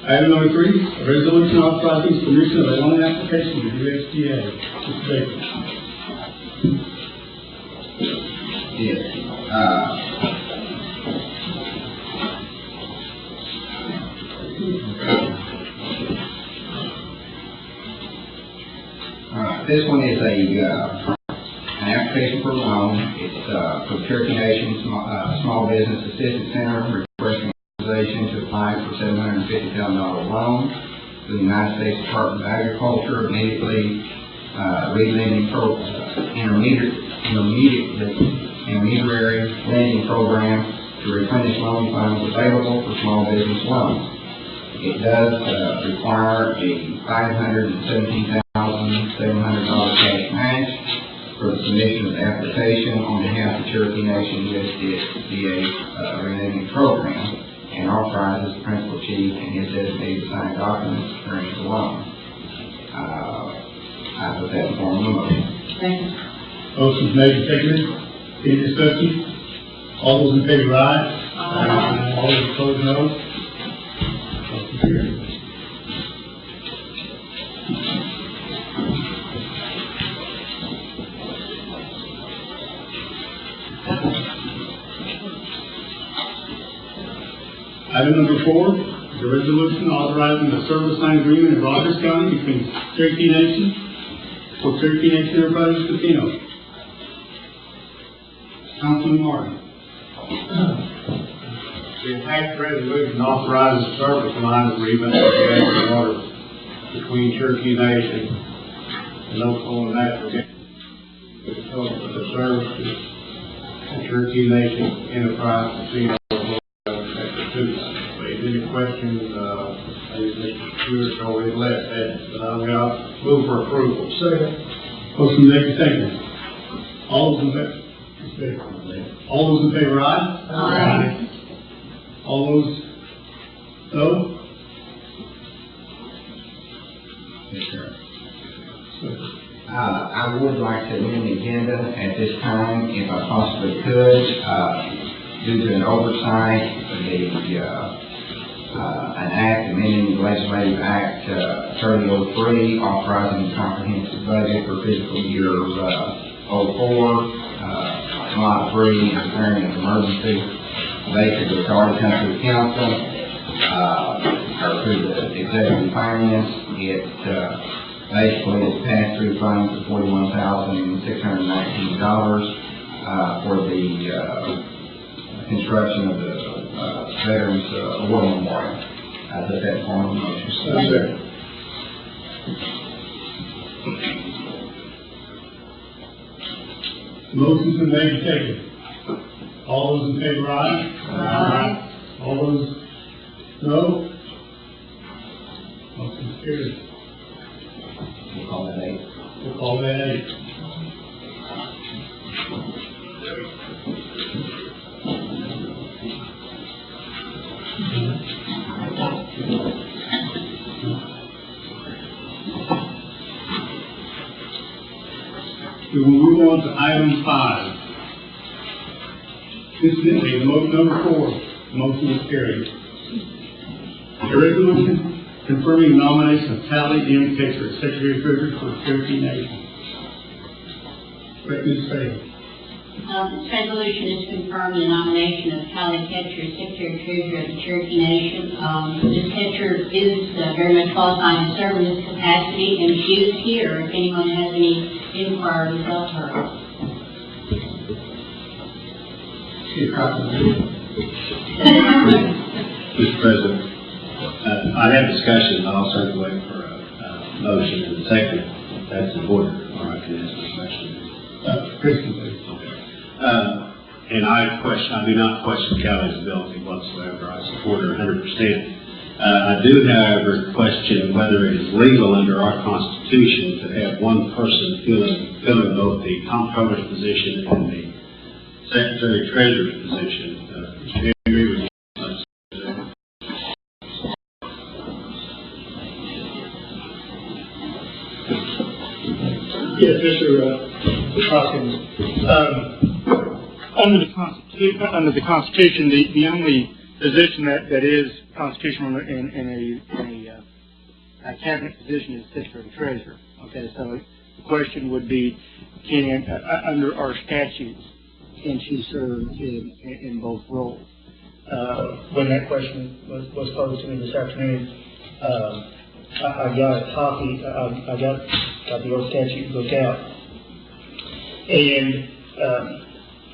Item number 3, a resolution authorizing submission of a loan application to USDA. Mr. Baker. Yes. This one is an application for a loan. It's for Cherokee Nation Small Business Assistance Center, requesting authorization to apply for $750,000 loan to the United States Department of Agriculture, immediately relending intermediary lending program to replenish loan funds available for small business loans. It does require a $517,700 cash match, for the submission of the application on behalf of Cherokee Nation USDA renaming program, and authorizes the principal chief and his designee to sign documents concerning the loan. I put that in form of a motion. Second. Motion's made and seconded. Any discussion? All those in favor, aye. Aye. All those opposed, no. Motion carries. Item number 4, the resolution authorizing the service line agreement in Rogers County between Cherokee Nation for Cherokee Nation Enterprises Casino. Councilman Martin. The attached resolution authorizes service line agreement with water between Cherokee Nation and local natural gas to serve the Cherokee Nation Enterprise Casino. Any questions, Mr. Stewart's already left that, but I'm going to move for approval. Second. Motion made and seconded. All those in favor? All those in favor, aye? Aye. All those, no? Yes, sir. I would like to amend the agenda at this time, if I possibly could, due to an oversight, an act amending the Legislative Act 3003, authorizing the comprehensive budget for fiscal year 04, Lot 3, and declaring an emergency. Basically, it's already come to the council, or through the executive finance. It basically is pass-through funds of $41,619 for the construction of the Veterans War Memorial. I put that in form of a motion. Motion's been made and seconded. All those in favor, aye? Aye. All those, no? Motion carries. We'll call that 8. We'll call that 8. We will move on to item 5. Incidentally, number 4, motion is carried. A resolution confirming the nomination of Sally M. Catcher as Secretary Treasurer for Cherokee Nation. Ms. Fagan. This resolution is to confirm the nomination of Sally Catcher as Secretary Treasurer of the Cherokee Nation. Ms. Catcher is very much qualified to serve in this capacity, and she is here if anyone has any inquiries of her. Mr. President, I had discussion, I'll certainly wait for a motion in a second. That's in order, or I can ask a question. Christian, please. And I do not question Callie's ability whatsoever. I support her 100%. I do, however, question whether it is legal under our Constitution to have one person filling both the comptroller's position and the Secretary Treasurer's position. Do you agree with me? Yes, Mr. Hawkins. Under the Constitution, the only position that is constitutional in a cabinet position is Secretary Treasurer. Okay, so the question would be, under our statutes, can she serve in both roles? When that question was posed to me this afternoon, I got a copy. I got the old statute book out, and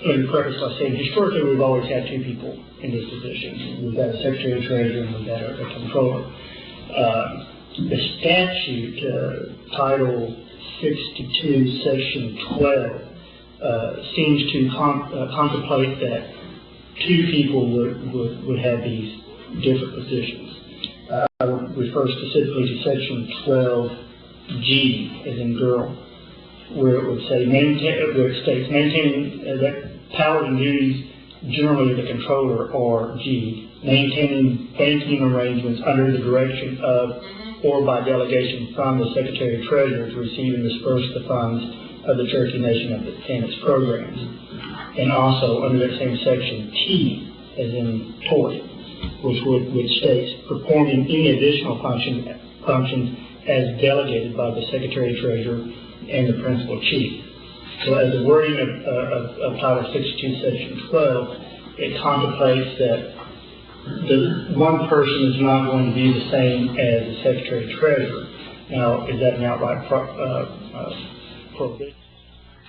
let me preface by saying historically we've always had two people in this position. We've got a Secretary of Treasury and we've got a controller. The statute, Title 62, Section 12, seems to contemplate that two people would have these different positions. I would refer specifically to Section 12G, as in girl, where it would say where it states maintaining that powers and duties generally of the controller, or G, maintaining banking arrangements under the direction of or by delegation from the Secretary of Treasury to receive and disperse the funds of the Cherokee Nation and its programs. And also under that same section, T, as in toy, which states performing any additional functions as delegated by the Secretary of Treasury and the Principal Chief. So as the wording of Title 62, Section 12, it contemplates that the one person is not going to be the same as the Secretary of Treasury. Now, is that an outright prohibition?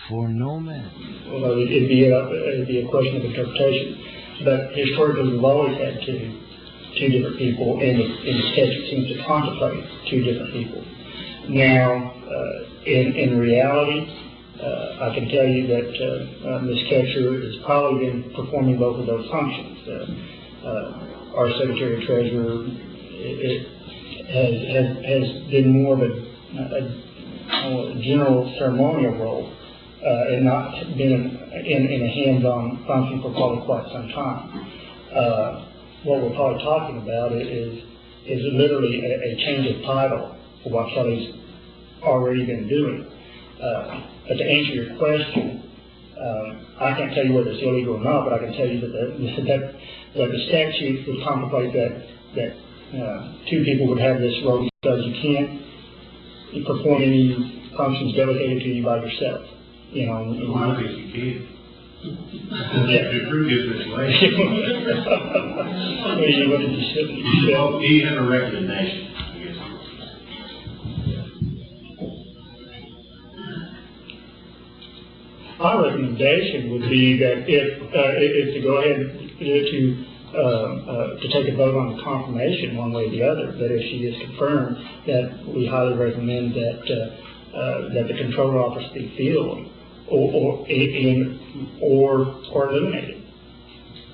For no man. Well, it'd be a question of interpretation. But historically, we've always had two different people, and the statute seems to contemplate two different people. Now, in reality, I can tell you that Ms. Ketcher has probably been performing both of those functions. Our Secretary of Treasury has been more of a general ceremonial role and not been in a hands-on function for probably quite some time. What we're probably talking about is literally a change of title for what Kelly's already been doing. But to answer your question, I can't tell you whether it's illegal or not, but I can tell you that the statute would contemplate that two people would have this role, because you can't perform any functions delegated to you by yourself. You know, Well, I think you can. Yeah. The truth is this way. What did you say? Well, he had a recommendation, I guess. My recommendation would be that if to go ahead to take a vote on the confirmation one way or the other, that if she is confirmed, that we highly recommend that the controller office be filled or eliminated,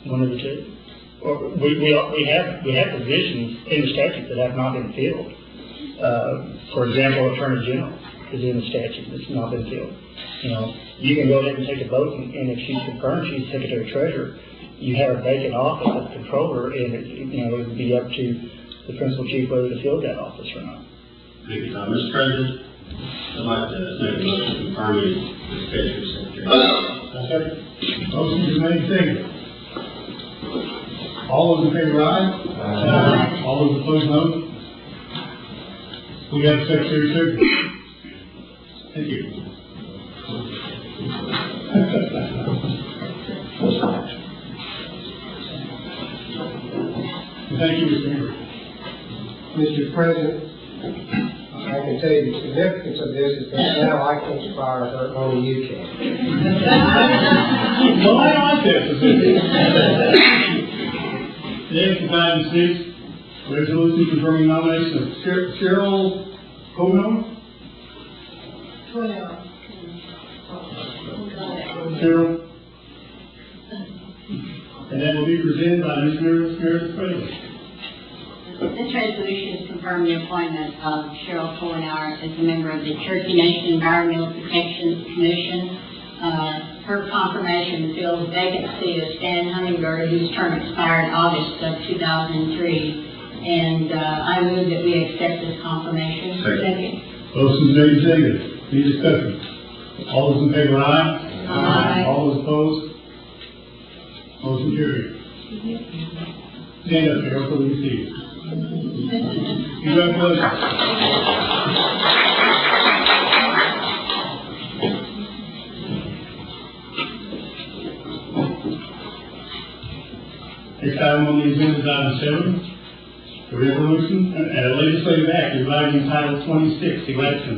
one of the two. Or we have positions in the statute that have not been filled. For example, Attorney General is in the statute that's not been filled. You know, you can go ahead and take a vote, and if she's confirmed she's Secretary of Treasurer, you have a vacant office of controller, and it would be up to the Principal Chief whether to fill that office or not. Thank you, Tom. Mr. President, I'd like to make a motion confirming the Treasury Secretary. Motion is made, seconded. All those in favor, aye? Aye. All those opposed, no? We have Secretary of Treasury. Thank you. Thank you, Mr. Henry. Mr. President, I can tell you the significance of this is that now I can fire her, only you can. Well, I like that. Next, item 6, resolution confirming nomination of Cheryl Cono. Cheryl. And that will be presented by Ms. Meredith Fraser. This resolution is confirming the appointment of Cheryl Cohenauer as a member of the Cherokee Nation Environmental Protection Commission. Her confirmation fills the vacancy of Stan Hummingbird, whose term expired August of 2003. And I move that we accept this confirmation. Second. Motion made and seconded. Any discussion? All those in favor, aye? Aye. All those opposed? Motion carried. Stand up, Cheryl, so we can see you. Congratulations. Next item on the agenda is item 7, the resolution and a legislative act revising Title 26, election.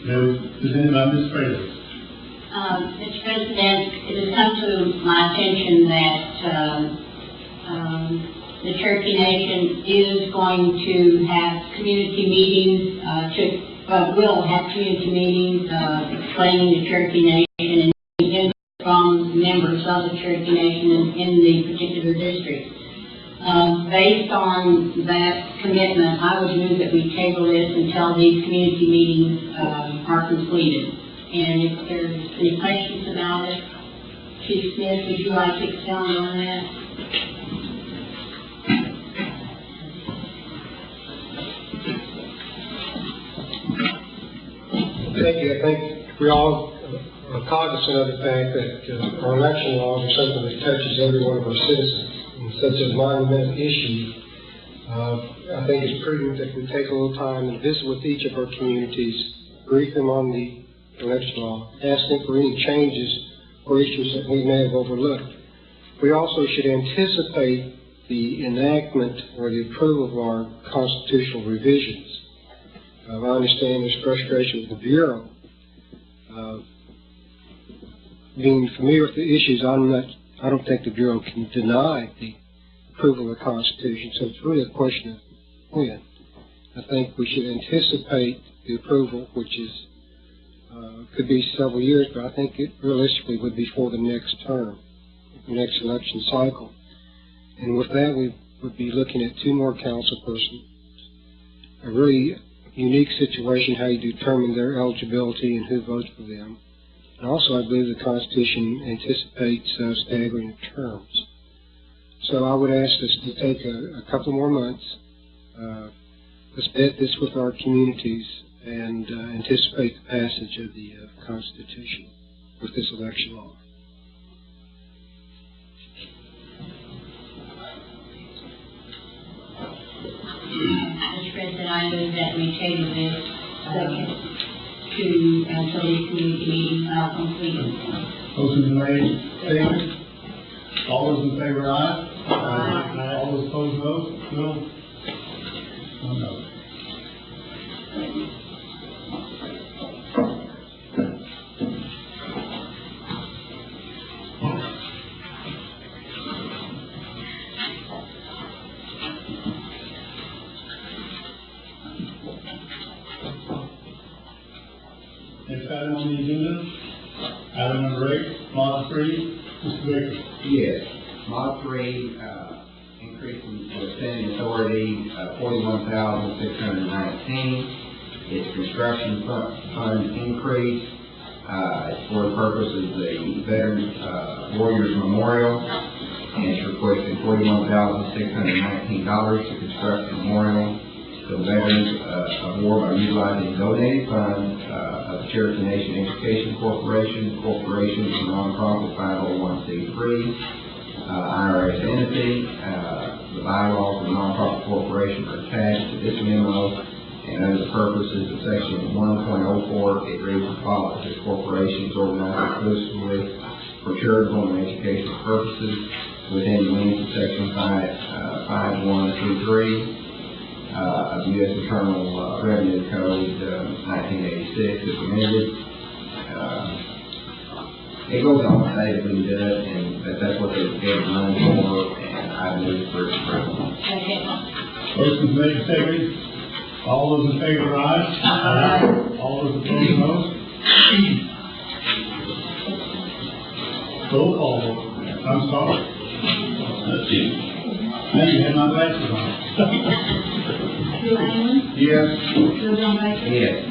That was presented by Ms. Fraser. Mr. President, it has come to my attention that the Cherokee Nation is going to have community meetings, will have community meetings explaining the Cherokee Nation and from members of the Cherokee Nation in the particular district. Based on that commitment, I would move that we table this until these community meetings are completed. And if there's any questions about it, Chief Smith, would you like to expound on that? Thank you. I think we all are cognizant of the fact that our election laws are something that touches every one of our citizens. And such a monumental issue, I think it's prudent that we take a little time and visit with each of our communities, brief them on the election law, ask them for any changes or issues that we may have overlooked. We also should anticipate the enactment or the approval of our constitutional revisions. I understand there's frustration with the Bureau. Being familiar with the issues, I don't think the Bureau can deny the approval of the Constitution, so it's really a question of when. I think we should anticipate the approval, which is could be several years, but I think it realistically would be for the next term, the next election cycle. And with that, we would be looking at 2 more council persons. A really unique situation, how you determine their eligibility and who votes for them. And also, I believe the Constitution anticipates staggering terms. So I would ask us to take a couple more months. Let's vet this with our communities and anticipate the passage of the Constitution with this election law. Mr. President, I move that we table this until these community meetings are completed. Motion made, second. All those in favor, aye. Aye. All those opposed, no. No. One no. Next item on the agenda, item number 8, Mod 3, Mr. Baker. Yes. Mod 3, increasing the spending authority, $41,619. Its construction fund increase. It's for the purpose of the Veterans Warriors Memorial, and it's requesting $41,619 to construct the memorial to veterans of war by utilizing donated funds of the Cherokee Nation Education Corporation. The corporation is a nonprofit 501c3 IRS entity. The bylaws of the nonprofit corporation are attached to this memo, and under the purposes of section 1.04, it reads as follows: this corporation is organized exclusively for charitable and educational purposes within the meaning of section 5123 of U.S. Internal Revenue Code 1986 as amended. It goes on to say that we do it, and that's what they're getting money for, and I move for its approval. Motion made, second. All those in favor, aye. Aye. All those opposed, no. Roll call. I'm sorry. That's it. I didn't have my glasses on. Bill Allen? Yes. Bill John Baker? Yes.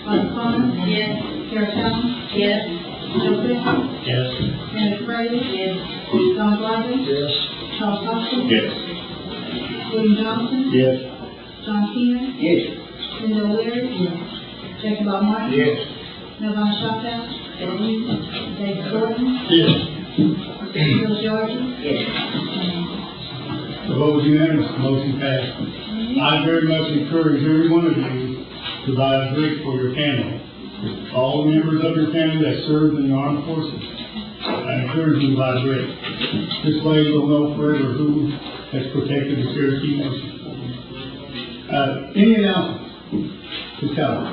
Barbara Clark? Yes. Sarah Towns? Yes. Joe Christian? Yes. Janet Fraley? Yes. John Gladden? Yes. Charles Foster? Yes. William Johnson? Yes. John Keenan? Yes. Linda O'Leary? Yes. Jacob Bob Martin? Yes. Melvin Shoptaw? David Gordon? Yes. Bill George? Yes. The vote was unanimous, motion passed. I very much encourage every one of you to buy a drink for your family. All the members of your family that served in the armed forces, I encourage you to buy a drink. This way you'll know forever who has protected the Cherokee Nation. Any announcements? Ms. Keller.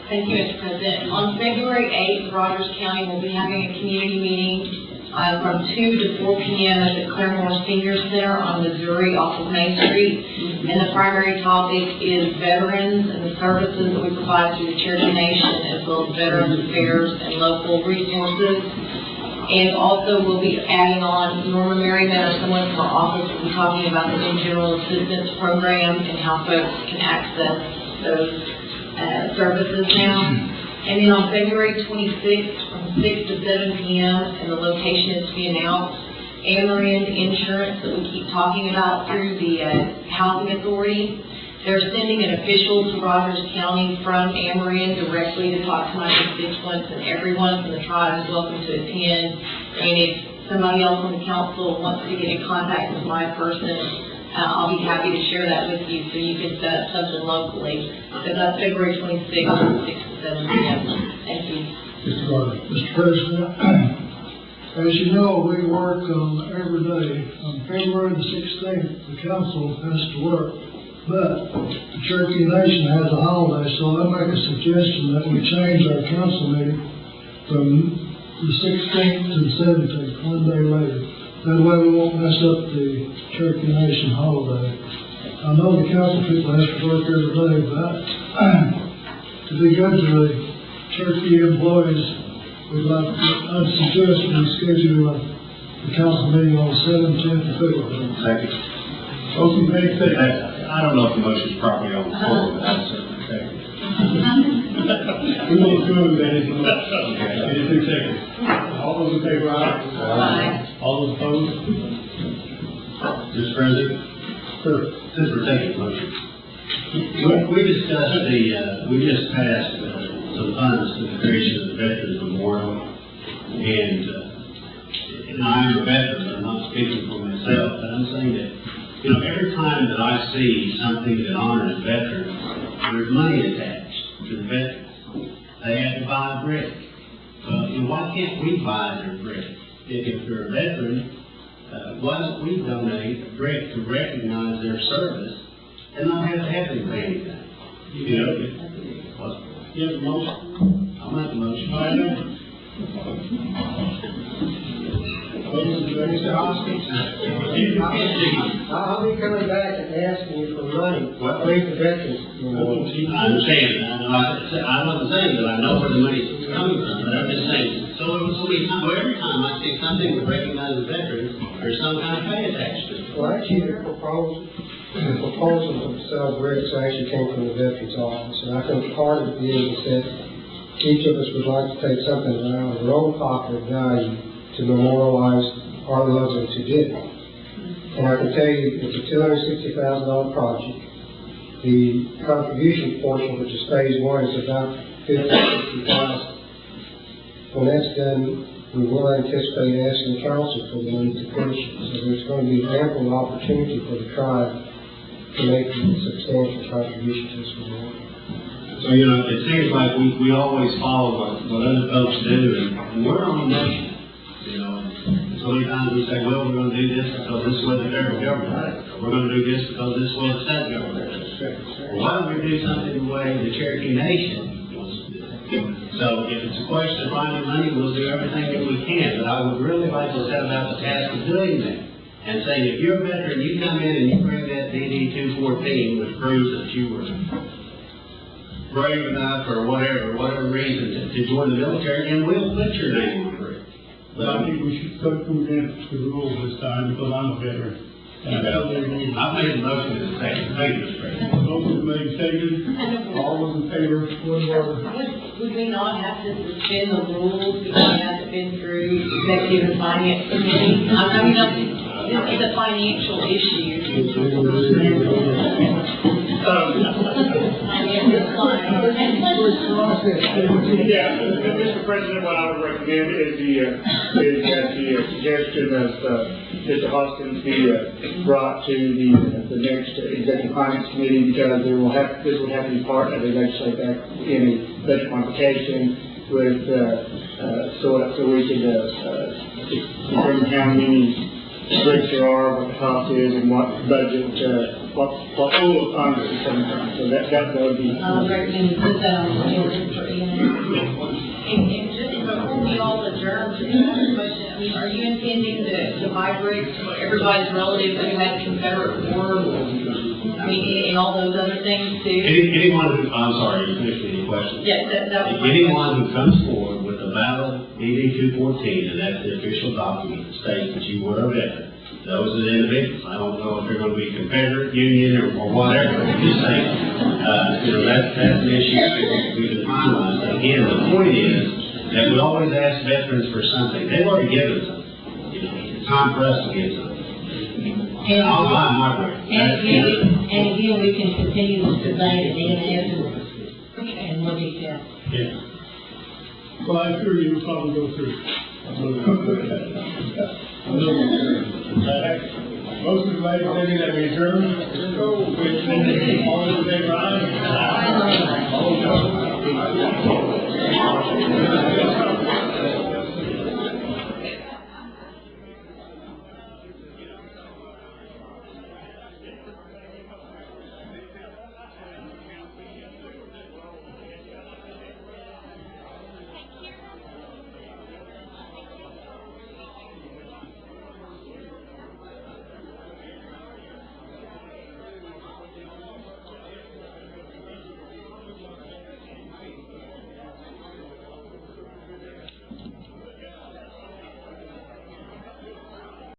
Thank you, Mr. President. On February 8th, Rogers County will be having a community meeting from 2 to 4 p.m. at the Claremore Senior Center on Missouri off of Main Street. And the primary topic is veterans and the services that we provide to the Cherokee Nation, as well as Veterans Affairs and local resources. And also we'll be adding on Norma Merriman or someone from our office will be talking about the general assistance program and how folks can access those services now. And then on February 26th from 6 to 7 p.m. and the location is to be announced, Amarin Insurance that we keep talking about through the Housing Authority. They're sending an official to Rogers County from Amarin directly to talk to my constituents, and everyone from the tribe is welcome to attend. And if somebody else on the council wants to get in contact with my person, I'll be happy to share that with you so you can set up something locally. So that's February 26th from 6 to 7 p.m. Thank you. Mr. Gardner. Mr. President, as you know, we work every day. On February the 16th, the council has to work. But the Cherokee Nation has a holiday, so I make a suggestion that we change our council meeting from the 16th to the 17th, one day later. That way we won't mess up the Cherokee Nation holiday. I know the council people have to work every day, but to be good to the Cherokee employees, I'd suggest we schedule the council meeting on the 17th of February. Second. Motion made, second. I don't know if the motion is properly on the floor, but I'll certainly second. We will approve that it's in second. All those in favor, aye? Aye. All those opposed? Mr. President? Sir. Since we're taking a motion, we discussed we just passed some funds to the creation of the Veterans Memorial, and I'm a veteran, I'm not speaking for myself, but I'm saying that, every time that I see something that honors veterans, there's money attached to the veterans. They have to buy a brick. Why can't we buy their brick? If they're a veteran, why don't we donate a brick to recognize their service and not have to have them pay anything? You have a motion? I'll make a motion. Mr. Hoskins, I'll be coming back and asking you for money. What brings the veterans? I understand. I wasn't saying that I know where the money's coming from, but I'm just saying, every time I see something that recognizes veterans, there's some kind of pay attached to it. Well, actually, the proposal to sell bricks actually came from the Veterans Office, and I think part of it is that each of us would like to take something out of our own pocket of value to memorialize our loved ones who did. And I can tell you, it's a $260,000 project. The contribution portion, which is phase one, is about $50,000. When that's done, we will anticipate asking the council for the money to finish it. So there's going to be ample opportunity for the tribe to make a substantial contribution to this memorial. So, it seems like we always follow what other folks do, and we're on a mission. So many times we say, well, we're going to do this because this is what the federal government does. We're going to do this because this is what the state government does. Well, why don't we do something the way the Cherokee Nation wants to do it? So if it's a question of finding money, we'll do everything that we can. But I would really like to set about the task of doing that. And saying, if you're a veteran, you come in and you bring that DD 214, which proves that you were brave enough or whatever reason to join the military, and we'll put your name on the brick. But I think we should stick to the rules this time because I'm a veteran. And I've made a motion to second. Thank you, Mr. President. Motion made, second. All those in favor, Would we not have to suspend the rules because it hasn't been through executive and finance committee? It's a financial issue. Yeah, Mr. President, what I would recommend is that the suggestion of Mr. Hoskins be brought to the next executive finance committee because this will have to be part of the legislative act in a budget modification with so we can determine how many bricks there are, what the cost is, and what budget, what pool of funds is coming from. So that would be. I'll recommend we put that on the ordinance for And just before we all adjourn, just another question. I mean, are you intending to buy bricks for everybody's relatives who had Confederate War? I mean, and all those other things too? Anyone who, I'm sorry, you finished with your question. Yes, that was my Anyone who comes forward with a valid DD 214, and that's the official document that states that you were a veteran. Those are the individuals. I don't know if they're going to be Confederate, Union, or whatever. I'm just saying, that's an issue we can finalize. But again, the point is that we always ask veterans for something. They've already given something. It's time for us to give something. I'll buy my break. And again, we can continue this debate at the end and more detail. Yeah. Well, I'm sure you will probably go through. Motion made, second, that we adjourn. All in favor, aye. All opposed?